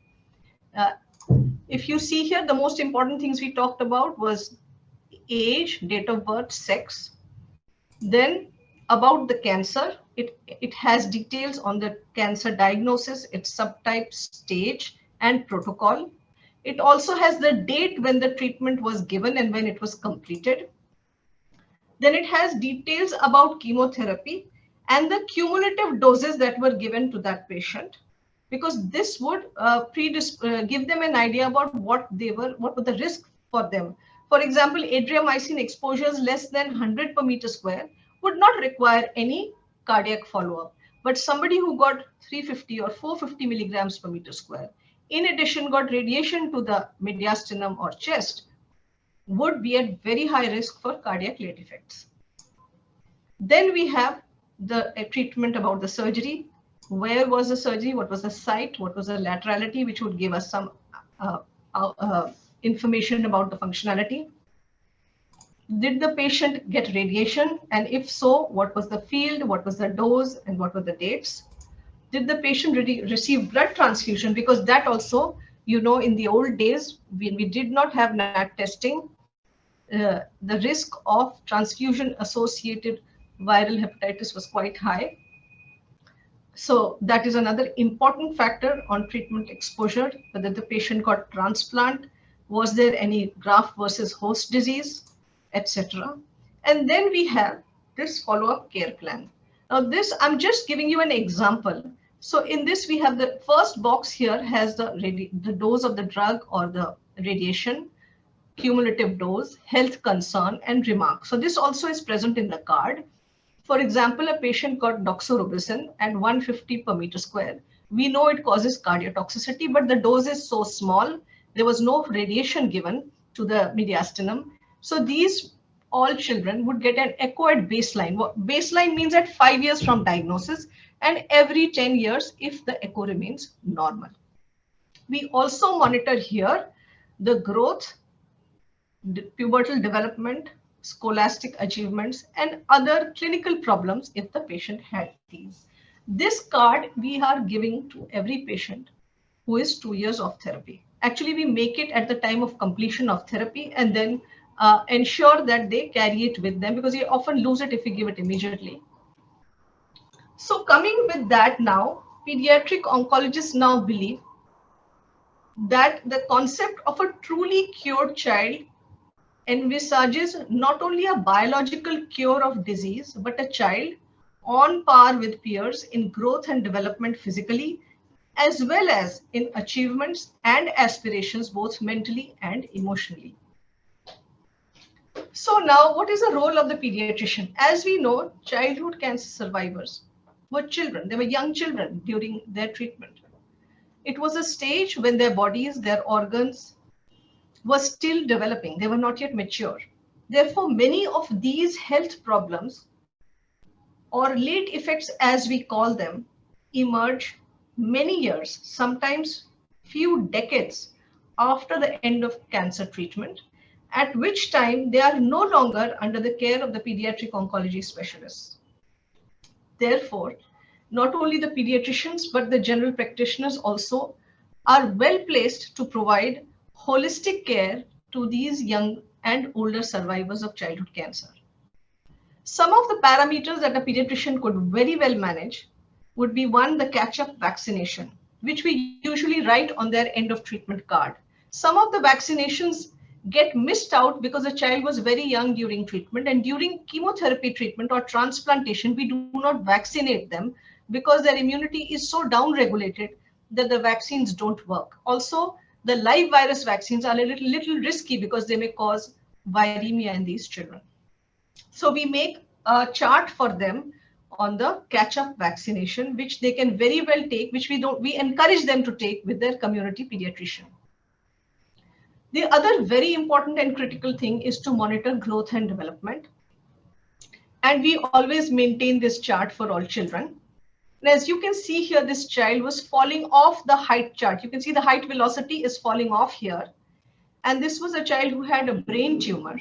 If you see here, the most important things we talked about was age, date of birth, sex. Then about the cancer, it has details on the cancer diagnosis, its subtype, stage, and protocol. It also has the date when the treatment was given and when it was completed. Then it has details about chemotherapy and the cumulative doses that were given to that patient, because this would give them an idea about what were the risks for them. For example, adriamycin exposures less than 100 per meter square would not require any cardiac follow-up. But somebody who got 350 or 450 milligrams per meter square, in addition got radiation to the mediastinum or chest, would be at very high risk for cardiac late effects. Then we have the treatment about the surgery. Where was the surgery? What was the site? What was the laterality? Which would give us some information about the functionality. Did the patient get radiation? And if so, what was the field, what was the dose, and what were the dates? Did the patient receive blood transfusion? Because that also, you know, in the old days, when we did not have NAT testing, the risk of transfusion associated viral hepatitis was quite high. So that is another important factor on treatment exposure, whether the patient got transplant, was there any graft versus host disease, etc. And then we have this follow-up care plan. Now this, I'm just giving you an example. So in this, we have the first box here has the dose of the drug or the radiation, cumulative dose, health concern, and remark. So this also is present in the card. For example, a patient got doxorubicin at 150 per meter square. We know it causes cardiotoxicity, but the dose is so small, there was no radiation given to the mediastinum. So these all children would get an echo at baseline. Baseline means at 5 years from diagnosis and every 10 years if the echo remains normal. We also monitor here the growth, pubertal development, scholastic achievements, and other clinical problems if the patient had these. This card we are giving to every patient who is 2 years of therapy. Actually, we make it at the time of completion of therapy and then ensure that they carry it with them, because you often lose it if you give it immediately. So coming with that now, pediatric oncologists now believe that the concept of a truly cured child envisages not only a biological cure of disease, but a child on par with peers in growth and development physically, as well as in achievements and aspirations, both mentally and emotionally. So now, what is the role of the pediatrician? As we know, childhood cancer survivors were children. They were young children during their treatment. It was a stage when their bodies, their organs, were still developing. They were not yet mature. Therefore, many of these health problems or late effects, as we call them, emerge many years, sometimes few decades after the end of cancer treatment, at which time they are no longer under the care of the pediatric oncology specialists. Therefore, not only the pediatricians, but the general practitioners also are well placed to provide holistic care to these young and older survivors of childhood cancer. Some of the parameters that a pediatrician could very well manage would be one, the catch-up vaccination, which we usually write on their end of treatment card. Some of the vaccinations get missed out because the child was very young during treatment, and during chemotherapy treatment or transplantation, we do not vaccinate them because their immunity is so down-regulated that the vaccines don't work. Also, the live virus vaccines are a little risky because they may cause viremia in these children. So we make a chart for them on the catch-up vaccination, which they can very well take, which we encourage them to take with their community pediatrician. The other very important and critical thing is to monitor growth and development. And we always maintain this chart for all children. And as you can see here, this child was falling off the height chart. You can see the height velocity is falling off here. And this was a child who had a brain tumor.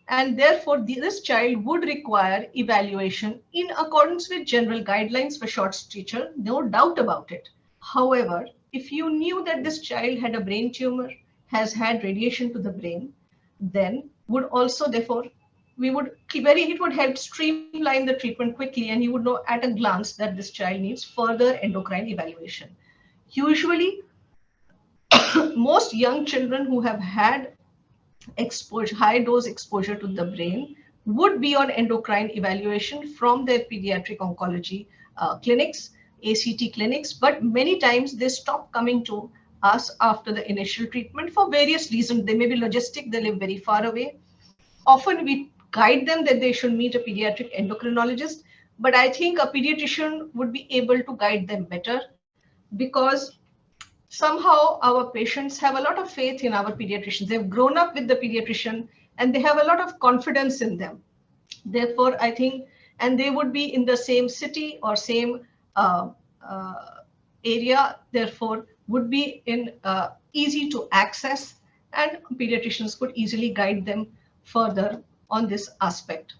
And therefore, this child would require evaluation in accordance with general guidelines for short stature, no doubt about it. However, if you knew that this child had a brain tumor, has had radiation to the brain, then would also, therefore, it would help streamline the treatment quickly, and you would know at a glance that this child needs further endocrine evaluation. Usually, most young children who have had exposure, high dose exposure to the brain would be on endocrine evaluation from their pediatric oncology clinics, ACT clinics, but many times they stop coming to us after the initial treatment for various reasons. They may be logistic, they live very far away. Often we guide them that they should meet a pediatric endocrinologist, but I think a pediatrician would be able to guide them better, because somehow our patients have a lot of faith in our pediatricians. They've grown up with the pediatrician and they have a lot of confidence in them. Therefore, I think, and they would be in the same city or same area, therefore would be in easy to access, and pediatricians could easily guide them further on this aspect.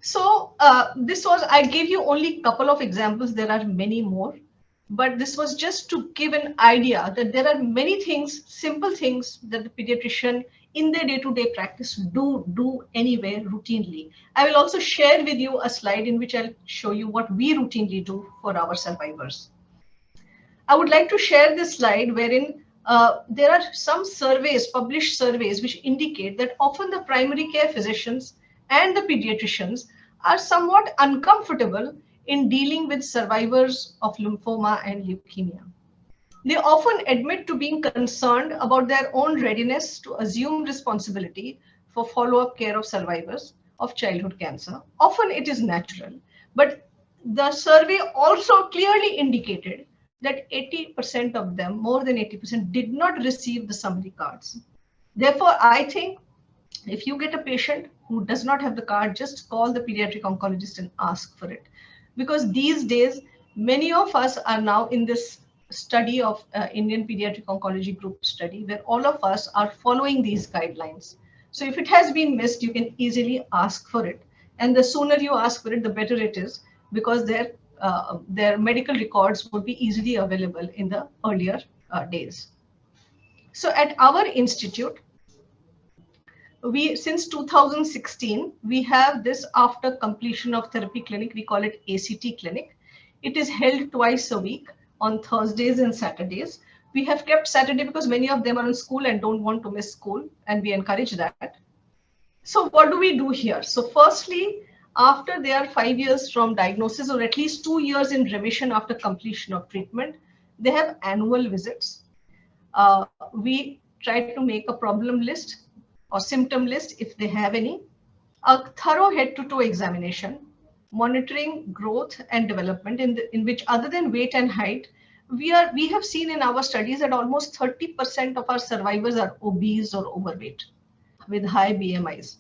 So I gave you only a couple of examples. There are many more, but this was just to give an idea that there are many things, simple things that the pediatrician in their day-to-day practice do anyway routinely. I will also share with you a slide in which I'll show you what we routinely do for our survivors. I would like to share this slide wherein there are some surveys, published surveys, which indicate that often the primary care physicians and the pediatricians are somewhat uncomfortable in dealing with survivors of lymphoma and leukemia. They often admit to being concerned about their own readiness to assume responsibility for follow-up care of survivors of childhood cancer. Often it is natural, but the survey also clearly indicated that 80% of them, more than 80%, did not receive the summary cards. Therefore, I think if you get a patient who does not have the card, just call the pediatric oncologist and ask for it. Because these days, many of us are now in this study of Indian Pediatric Oncology Group study, where all of us are following these guidelines. So if it has been missed, you can easily ask for it. And the sooner you ask for it, the better it is, because their medical records would be easily available in the earlier days. So at our institute, since 2016, we have this after completion of therapy clinic. We call it ACT clinic. It is held twice a week on Thursdays and Saturdays. We have kept Saturday because many of them are in school and don't want to miss school, and we encourage that. So what do we do here? So firstly, after they are 5 years from diagnosis, or at least 2 years in remission after completion of treatment, they have annual visits. We try to make a problem list or symptom list if they have any, a thorough head-to-toe examination, monitoring growth and development in which, other than weight and height, we have seen in our studies that almost 30% of our survivors are obese or overweight with high BMIs.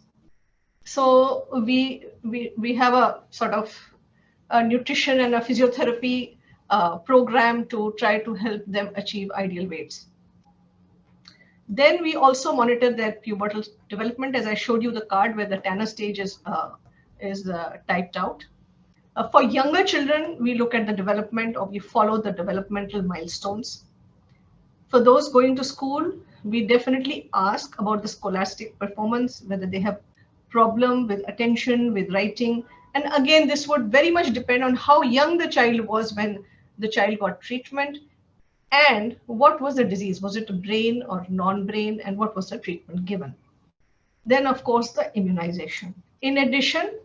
So we have a sort of a nutrition and a physiotherapy program to try to help them achieve ideal weights. Then we also monitor their pubertal development, as I showed you the card where the Tanner stage is typed out. For younger children, we look at the development, or we follow the developmental milestones. For those going to school, we definitely ask about the scholastic performance, whether they have problem with attention, with writing. And again, this would very much depend on how young the child was when the child got treatment, and what was the disease? Was it a brain or non-brain? And what was the treatment given? Then, of course, the immunization. In addition,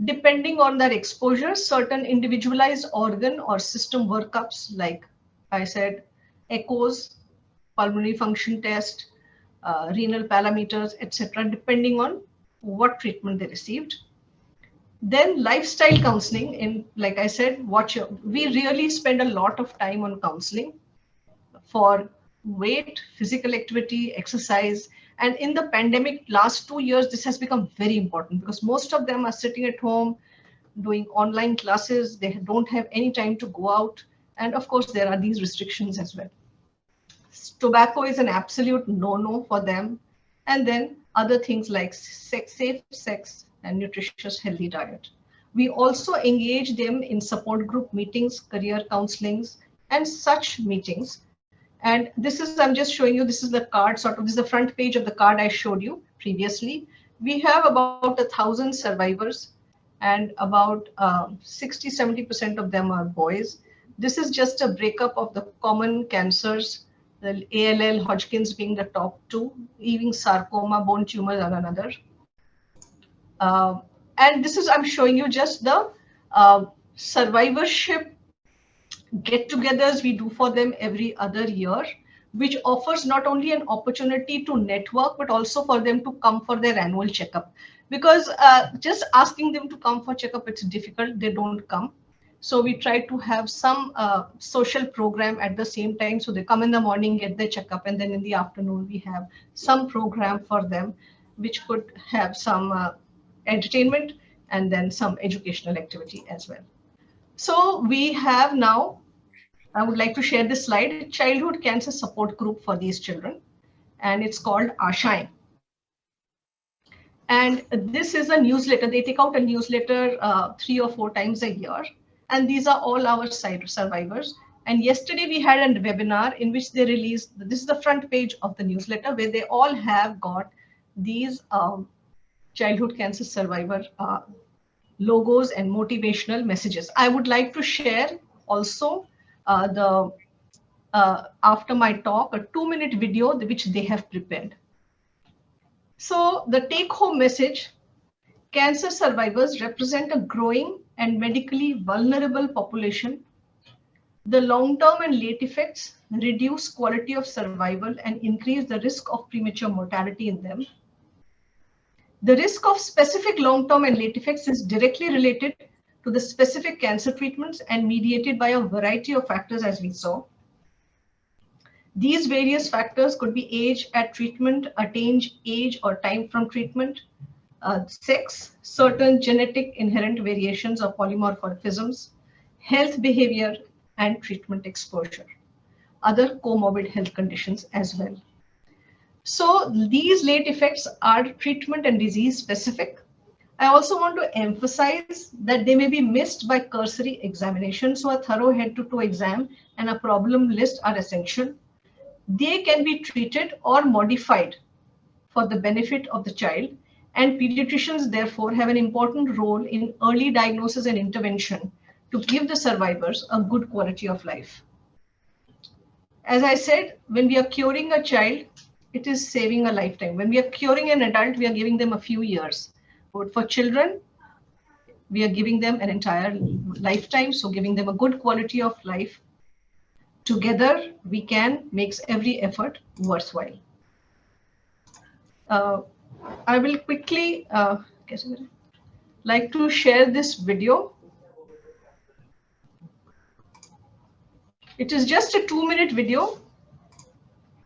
depending on their exposure, certain individualized organ or system workups, like I said, echoes, pulmonary function test, renal parameters, etc., depending on what treatment they received. Then lifestyle counseling, like I said, we really spend a lot of time on counseling for weight, physical activity, exercise. And in the pandemic, last 2 years, this has become very important because most of them are sitting at home doing online classes. They don't have any time to go out. And of course, there are these restrictions as well. Tobacco is an absolute no-no for them. And then other things like safe sex and nutritious, healthy diet. We also engage them in support group meetings, career counselings, and such meetings. And this is, I'm just showing you, this is the card, this is the front page of the card I showed you previously. We have about 1,000 survivors, and about 60-70% of them are boys. This is just a breakup of the common cancers, the ALL, Hodgkin's being the top 2, even sarcoma, bone tumors are another. And this is, I'm showing you just the survivorship get-togethers we do for them every other year, which offers not only an opportunity to network, but also for them to come for their annual checkup. Because just asking them to come for checkup, it's difficult, they don't come. So we try to have some social program at the same time. So they come in the morning, get their checkup, and then in the afternoon, we have some program for them, which could have some entertainment and then some educational activity as well. So we have now, I would like to share this slide, childhood cancer support group for these children, and it's called Ashain. And this is a newsletter. They take out a newsletter 3 or 4 times a year. And these are all our survivors. And yesterday we had a webinar in which they released, this is the front page of the newsletter, where they all have got these childhood cancer survivor logos and motivational messages. I would like to share also after my talk, a 2-minute video which they have prepared. So the take-home message: cancer survivors represent a growing and medically vulnerable population. The long-term and late effects reduce quality of survival and increase the risk of premature mortality in them. The risk of specific long-term and late effects is directly related to the specific cancer treatments and mediated by a variety of factors, as we saw. These various factors could be age at treatment, attained age or time from treatment, sex, certain genetic inherent variations or polymorphisms, health behavior, and treatment exposure. Other comorbid health conditions as well. So these late effects are treatment and disease specific. I also want to emphasize that they may be missed by cursory examination. So a thorough head-to-toe exam and a problem list are essential. They can be treated or modified for the benefit of the child, and pediatricians therefore have an important role in early diagnosis and intervention to give the survivors a good quality of life. As I said, when we are curing a child, it is saving a lifetime. When we are curing an adult, we are giving them a few years. But for children, we are giving them an entire lifetime, so giving them a good quality of life. Together, we can make every effort worthwhile. I will quickly like to share this video. It is just a 2-minute video.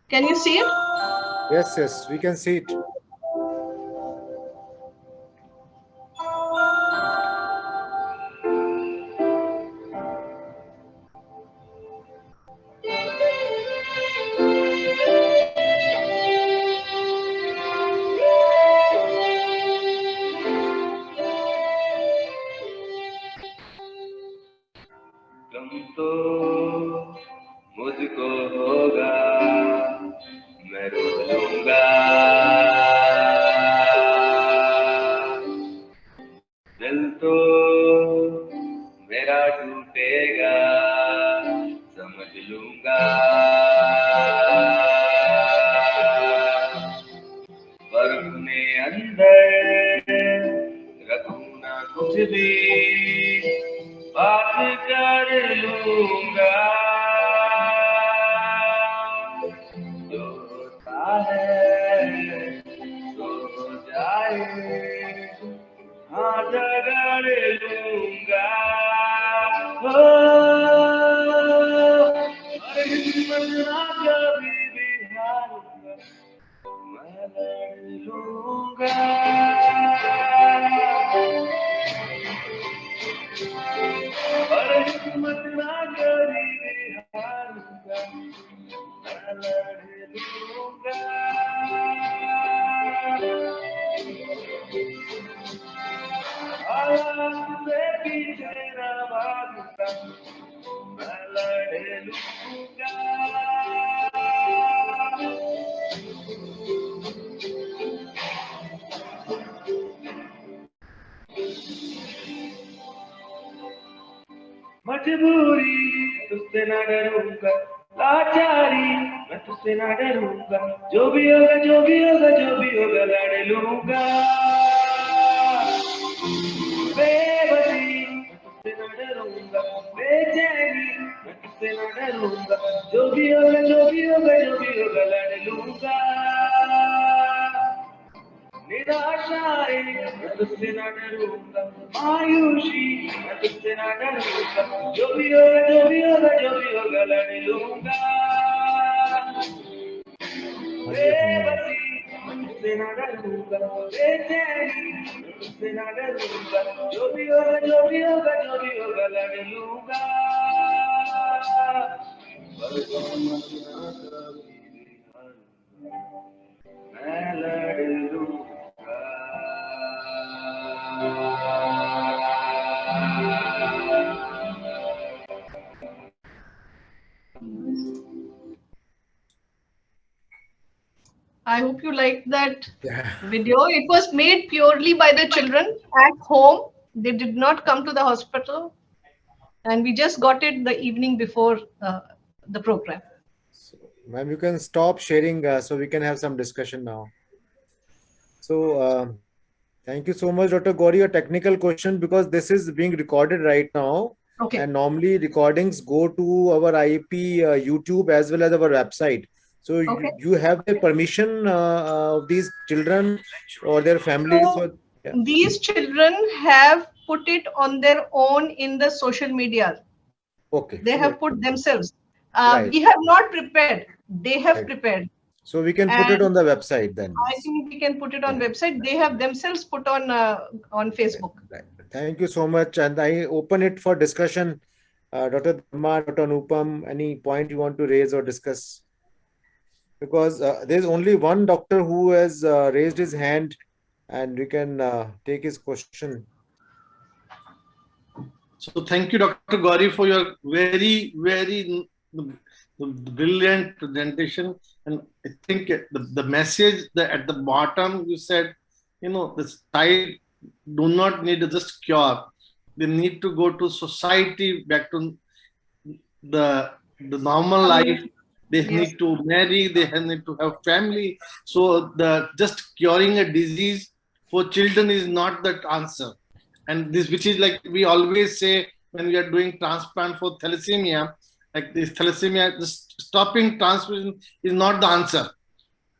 Can you see it? Yes, yes, we can see it. गम तो मुझको होगा, मैं रो लूंगा। दिल तो मेरा टूटेगा, समझ लूंगा। पर अपने अंदर रखूं ना कुछ भी, बात कर लूंगा। जो होता है तो हो जाए, हाँ झगड़ लूंगा। हो और हिम्मत ना कभी भी हारूंगा, मैं लड़ लूंगा। और हिम्मत ना कभी भी हारूंगा, मैं लड़ लूंगा। हालात से पीछे ना भागूंगा, मैं लड़ लूंगा। मजबूरी तुझसे ना डरूंगा, लाचारी मैं तुझसे ना डरूंगा। जो भी होगा जो भी होगा जो भी होगा लड़ लूंगा। बेबसी मैं तुझसे ना डरूंगा, बेचैनी मैं तुझसे ना डरूंगा। जो भी होगा जो भी होगा जो भी होगा लड़ लूंगा। निराशाएं मैं तुझसे ना डरूंगा, मायूसी मैं तुझसे ना डरूंगा। जो भी होगा जो भी होगा जो भी होगा लड़ लूंगा। बेबसी मैं तुझसे ना डरूंगा, बेचैनी मैं तुझसे ना डरूंगा। जो भी होगा जो भी होगा जो भी होगा लड़ लूंगा। पर हिम्मत ना कभी भी हारूंगा, मैं लड़ लूंगा। I hope you liked that Yeah. video. It was made purely by the children at home. They did not come to the hospital, and we just got it the evening before the program. So, ma'am, you can stop sharing so we can have some discussion now. So, thank you so much, Dr. Gauri. A technical question, because this is being recorded right now. Okay. And normally recordings go to our IEP YouTube as well as our website. So Okay. you have the permission of these children or their families? So these children have put it on their own in the social media. Okay. They have put themselves. Right. We have not prepared. They have Right. prepared. So we can put it And on the website then. I think we can put it on website. They have themselves put on Facebook. Right. Thank you so much. And I open it for discussion. Dr. Dharma, Dr. Anupam, any point you want to raise or discuss? Because there's only one doctor who has raised his hand, and we can take his question. So thank you, Dr. Gauri, for your very, very brilliant presentation. And I think the message that at the bottom you said, the child do not need just cure. They need to go to society, back to the normal life. They need to marry, they need to have family. So the just curing a disease for children is not that answer. And this, which is like we always say when we are doing transplant for thalassemia, like this thalassemia, just stopping transfusion is not the answer.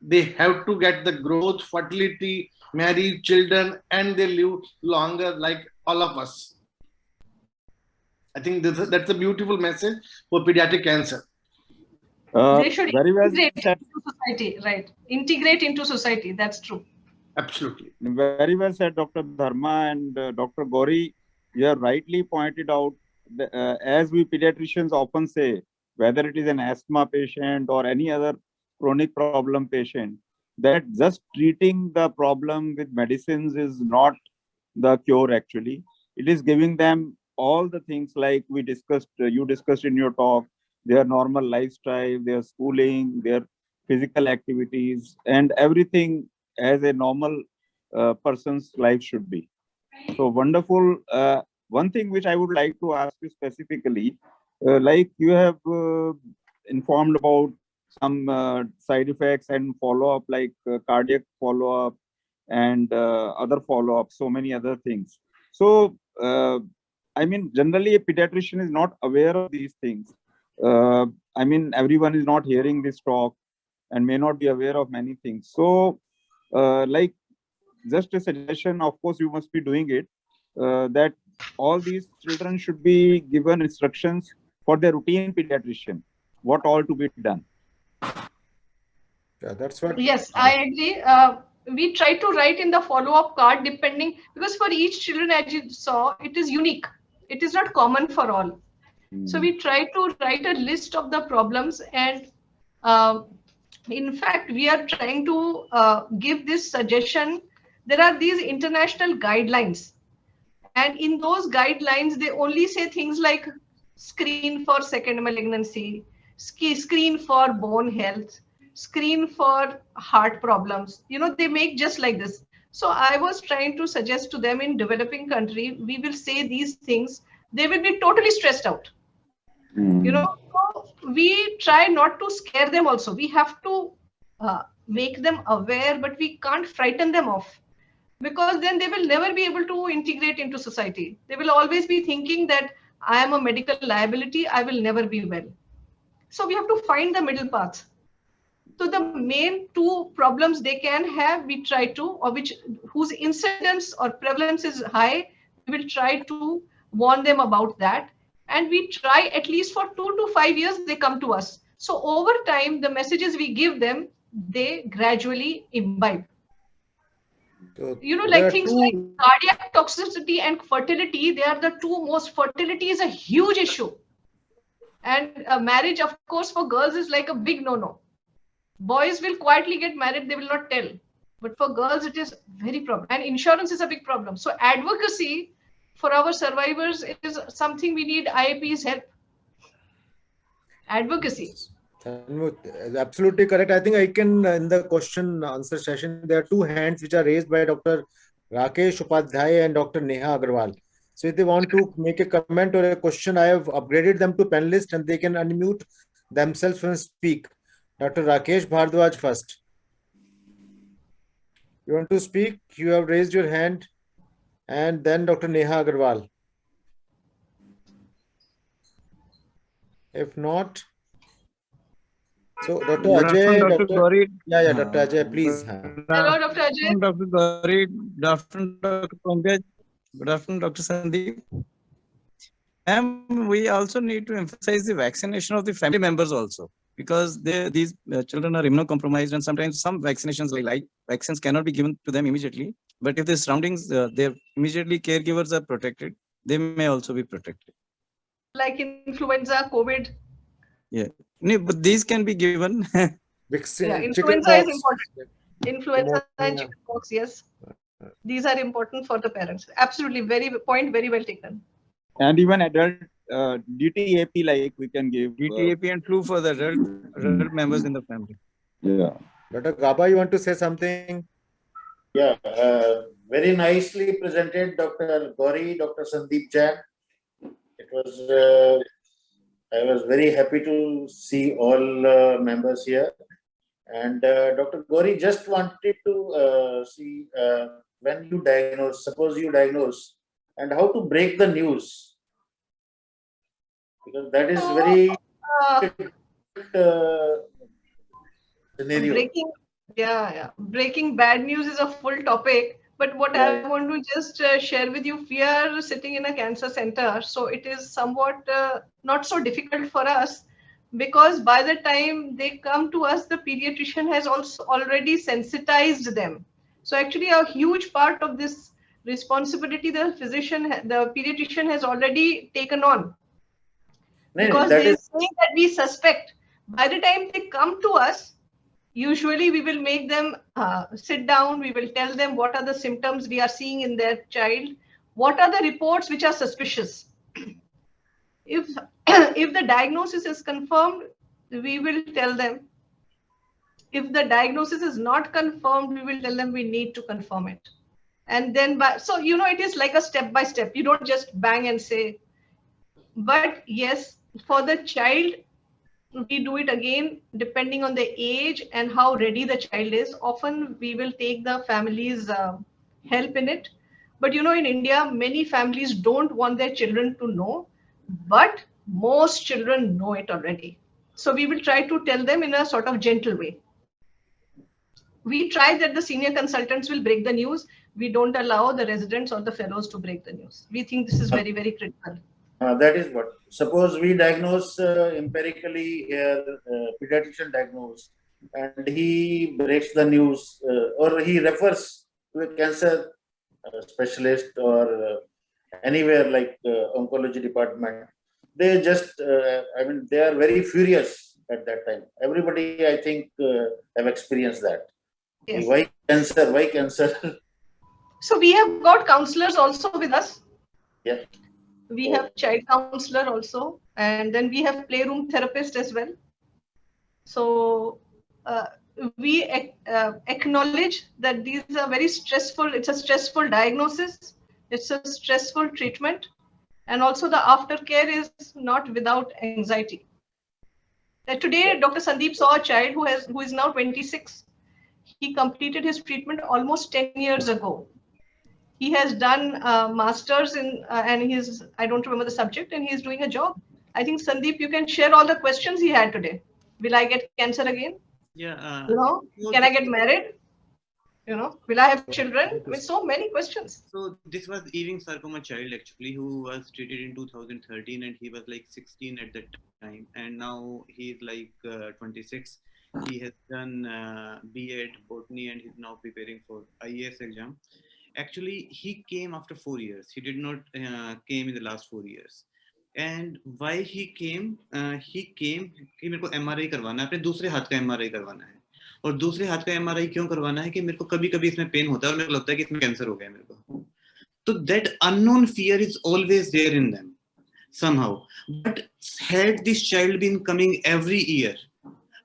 They have to get the growth, fertility, marry children, and they live longer like all of us. I think that's a beautiful message for pediatric cancer. They should very well integrate said. into society, right? Integrate into society. That's true. Absolutely. Very well said, Dr. Dharma and Dr. Gauri. You have rightly pointed out, as we pediatricians often say, whether it is an asthma patient or any other chronic problem patient, that just treating the problem with medicines is not the cure actually. It is giving them all the things like we discussed, you discussed in your talk, their normal lifestyle, their schooling, their physical activities, and everything as a normal person's life should be. So wonderful. One thing which I would like to ask you specifically, like you have informed about some side effects and follow-up, like cardiac follow-up and other follow-up, so many other things. So, I mean, generally a pediatrician is not aware of these things. I mean, everyone is not hearing this talk and may not be aware of many things. So, like, just a suggestion, of course, you must be doing it, that all these children should be given instructions for their routine pediatrician, what all to be done. Yeah, that's what. Yes, I agree. We try to write in the follow-up card depending, because for each children, as you saw, it is unique. It is not common for all. So we try to write a list of the problems, and in fact, we are trying to give this suggestion. There are these international guidelines, and in those guidelines, they only say things like screen for second malignancy, screen for bone health, screen for heart problems. They make just like this. So I was trying to suggest to them, in developing country, we will say these things. They will be totally stressed out. So we try not to scare them also. We have to make them aware, but we can't frighten them off, because then they will never be able to integrate into society. They will always be thinking that I am a medical liability, I will never be well. So we have to find the middle path. So the main two problems they can have, we try to, or whose incidence or prevalence is high, we will try to warn them about that. And we try, at least for 2 to 5 years, they come to us. So over time, the messages we give them, they gradually imbibe. So Like things like cardiac toxicity and fertility, they are the two most. Fertility is a huge issue. And marriage, of course, for girls is like a big no-no. Boys will quietly get married, they will not tell. But for girls, it is very problem. And insurance is a big problem. So advocacy for our survivors is something we need IAP's help. Advocacy. Absolutely correct. I think I can, in the question answer session, there are two hands which are raised by Dr. Rakesh Upadhyay and Dr. Neha Agarwal. So if they want to make a comment or a question, I have upgraded them to panelists and they can unmute themselves and speak. Dr. Rakesh Bhardwaj first. You want to speak? You have raised your hand. And then Dr. Neha Agarwal. If not, so Dr. Ajay, Dr. Gauri. yeah, Dr. Ajay, please. Hello, Dr. Ajay. Dr. Gauri. Good afternoon, Dr. Pankaj. Good afternoon, Dr. Sandeep. And we also need to emphasize the vaccination of the family members also, because these children are immunocompromised, and sometimes some vaccinations like vaccines cannot be given to them immediately. But if the surroundings, their immediately caregivers are protected, they may also be protected. Like influenza, COVID. Yeah, no, but these can be given. Yeah, influenza is important. Influenza and chickenpox, yes. These are important for the parents. Absolutely, very well taken. And even adult DTAP, like we can give. DTAP and flu for the adult members in the family. Yeah. Dr. Gaba, you want to say something? Yeah, very nicely presented, Dr. Gauri, Dr. Sandeep Jain. It was, I was very happy to see all members here. And Dr. Gauri just wanted to see when you diagnose, suppose you diagnose, and how to break the news. Because that is very scenario. Breaking bad news is a full topic. But what I want to just share with you, we are sitting in a cancer center, so it is somewhat not so difficult for us, because by the time they come to us, the pediatrician has also already sensitized them. So actually a huge part of this responsibility the pediatrician has already taken on. Because they say that we suspect. By the time they come to us, usually we will make them sit down. We will tell them what are the symptoms we are seeing in their child. What are the reports which are suspicious? If the diagnosis is confirmed, we will tell them. If the diagnosis is not confirmed, we will tell them we need to confirm it. And then, so it is like a step by step. You don't just bang and say. But yes, for the child, we do it again depending on the age and how ready the child is. Often we will take the family's help in it. But in India, many families don't want their children to know, but most children know it already. So we will try to tell them in a sort of gentle way. We try that the senior consultants will break the news. We don't allow the residents or the fellows to break the news. We think this is very, very critical. That is what. Suppose we diagnose empirically here, pediatrician diagnose, and he breaks the news, or he refers to a cancer specialist or anywhere like oncology department. They just, they are very furious at that time. Everybody, I think, have experienced that. Yes. Why cancer? Why cancer? So we have got counselors also with us. Yeah. We have child counselor also, and then we have playroom therapist as well. So we acknowledge that these are very stressful. It's a stressful diagnosis. It's a stressful treatment. And also the aftercare is not without anxiety. Today, Dr. Sandeep saw a child who is now 26. He completed his treatment almost 10 years ago. He has done masters in, and I don't remember the subject, and he's doing a job. I think Sandeep, you can share all the questions he had today. Will I get cancer again? Yeah. Can I get married? Will I have children? With so many questions. So this was Ewing sarcoma child actually, who was treated in 2013, and he was like 16 at that time, and now he's like 26. He has done B.Ed botany, and he's now preparing for IAS exam. Actually, he came after 4 years. He did not came in the last 4 years. And why he came? He came कि मेरे को MRI करवाना है, अपने दूसरे हाथ का MRI करवाना है. और दूसरे हाथ का MRI क्यों करवाना है? कि मेरे को कभी-कभी इसमें पेन होता है और मेरे को लगता है कि इसमें कैंसर हो गया मेरे को. So that unknown fear is always there in them somehow. But had this child been coming every year,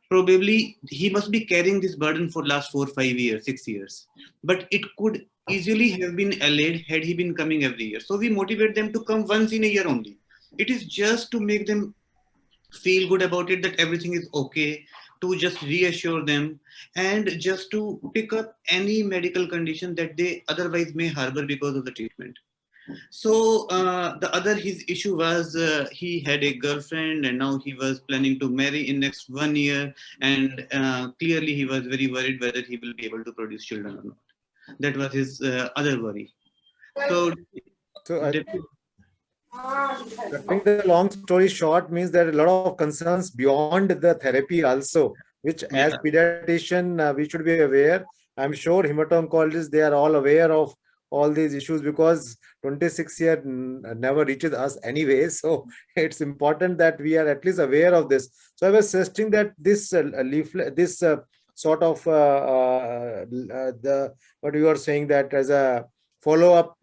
probably he must be carrying this burden for last 4, 5 years, 6 years. But it could easily have been allayed had he been coming every year. So we motivate them to come once in a year only. It is just to make them feel good about it, that everything is okay, to just reassure them, and just to pick up any medical condition that they otherwise may harbor because of the treatment. So his issue was he had a girlfriend and now he was planning to marry in next 1 year, and clearly he was very worried whether he will be able to produce children or not. That was his other worry. So Cutting the long story short means there are a lot of concerns beyond the therapy also, which as pediatrician we should be aware. I'm sure hemato-oncologists, they are all aware of all these issues because 26 year never reaches us anyway. So it's important that we are at least aware of this. So I was suggesting that this leaflet, this sort of the what you are saying, that as a follow-up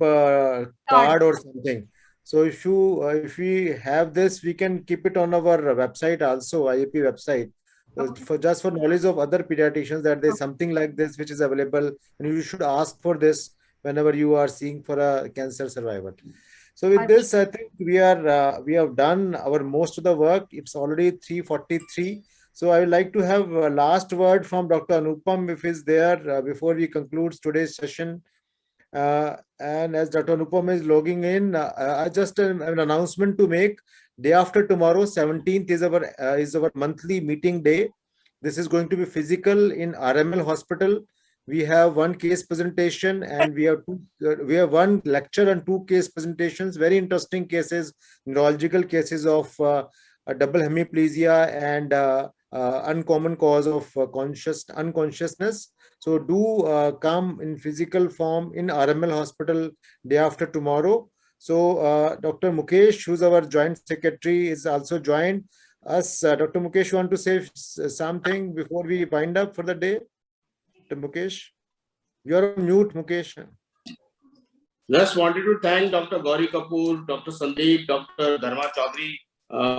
card or something. So if we have this, we can keep it on our website also, IAP website, for just for knowledge of other pediatricians that there's something like this which is available, and you should ask for this whenever you are seeing for a cancer survivor. So with this, I think we have done our most of the work. It's already 3:43. So I would like to have a last word from Dr. Anupam, if he's there, before we conclude today's session. And as Dr. Anupam is logging in, I just an announcement to make. Day after tomorrow, 17th is our monthly meeting day. This is going to be physical in RML Hospital. We have one case presentation and we have one lecture and 2 case presentations. Very interesting cases, neurological cases of double hemiplegia and uncommon cause of unconsciousness. So do come in physical form in RML Hospital day after tomorrow. So Dr. Mukesh, who's our joint secretary, is also joined us. Dr. Mukesh, you want to say something before we wind up for the day? Dr. Mukesh, you're on mute, Mukesh. Just wanted to thank Dr. Gauri Kapoor, Dr. Sandeep, Dr. Dharma Chaudhary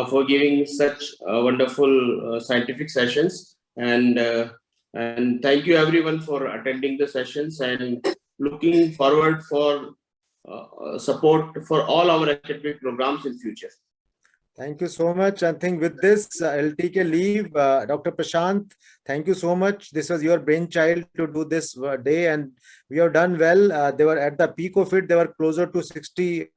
for giving such wonderful scientific sessions, and thank you everyone for attending the sessions, and looking forward for support for all our academic programs in future. Thank you so much. I think with this, I'll take a leave. Dr. Prashant, thank you so much. This was your brainchild to do this day, and we have done well. They were at the peak of it. They were closer to 60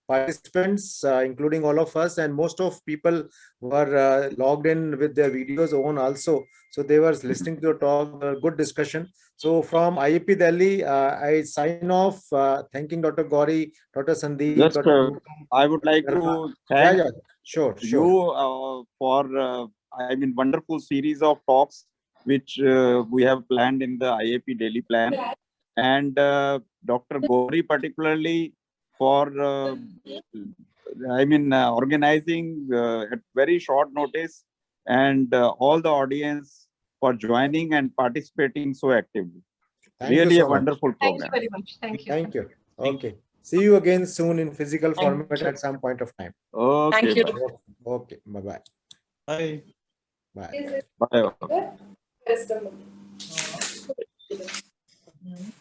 participants, including all of us, and most of people were logged in with their videos on also. So they were listening to the talk, good discussion. So from IAP Delhi, I sign off, thanking Dr. Gauri, Dr. Sandeep. Just, Dr. I would like to thank Sure. you for wonderful series of talks which we have planned in the IAP Delhi plan, and Dr. Gauri particularly for organizing at very short notice, and all the audience for joining and participating so actively. Really a wonderful program. Thank you very much. Thank you. Thank you. Okay. See you again soon in physical format at some point of time. Okay. Thank you. Bye. Okay. Bye-bye. Bye. Bye. Bye. Bye.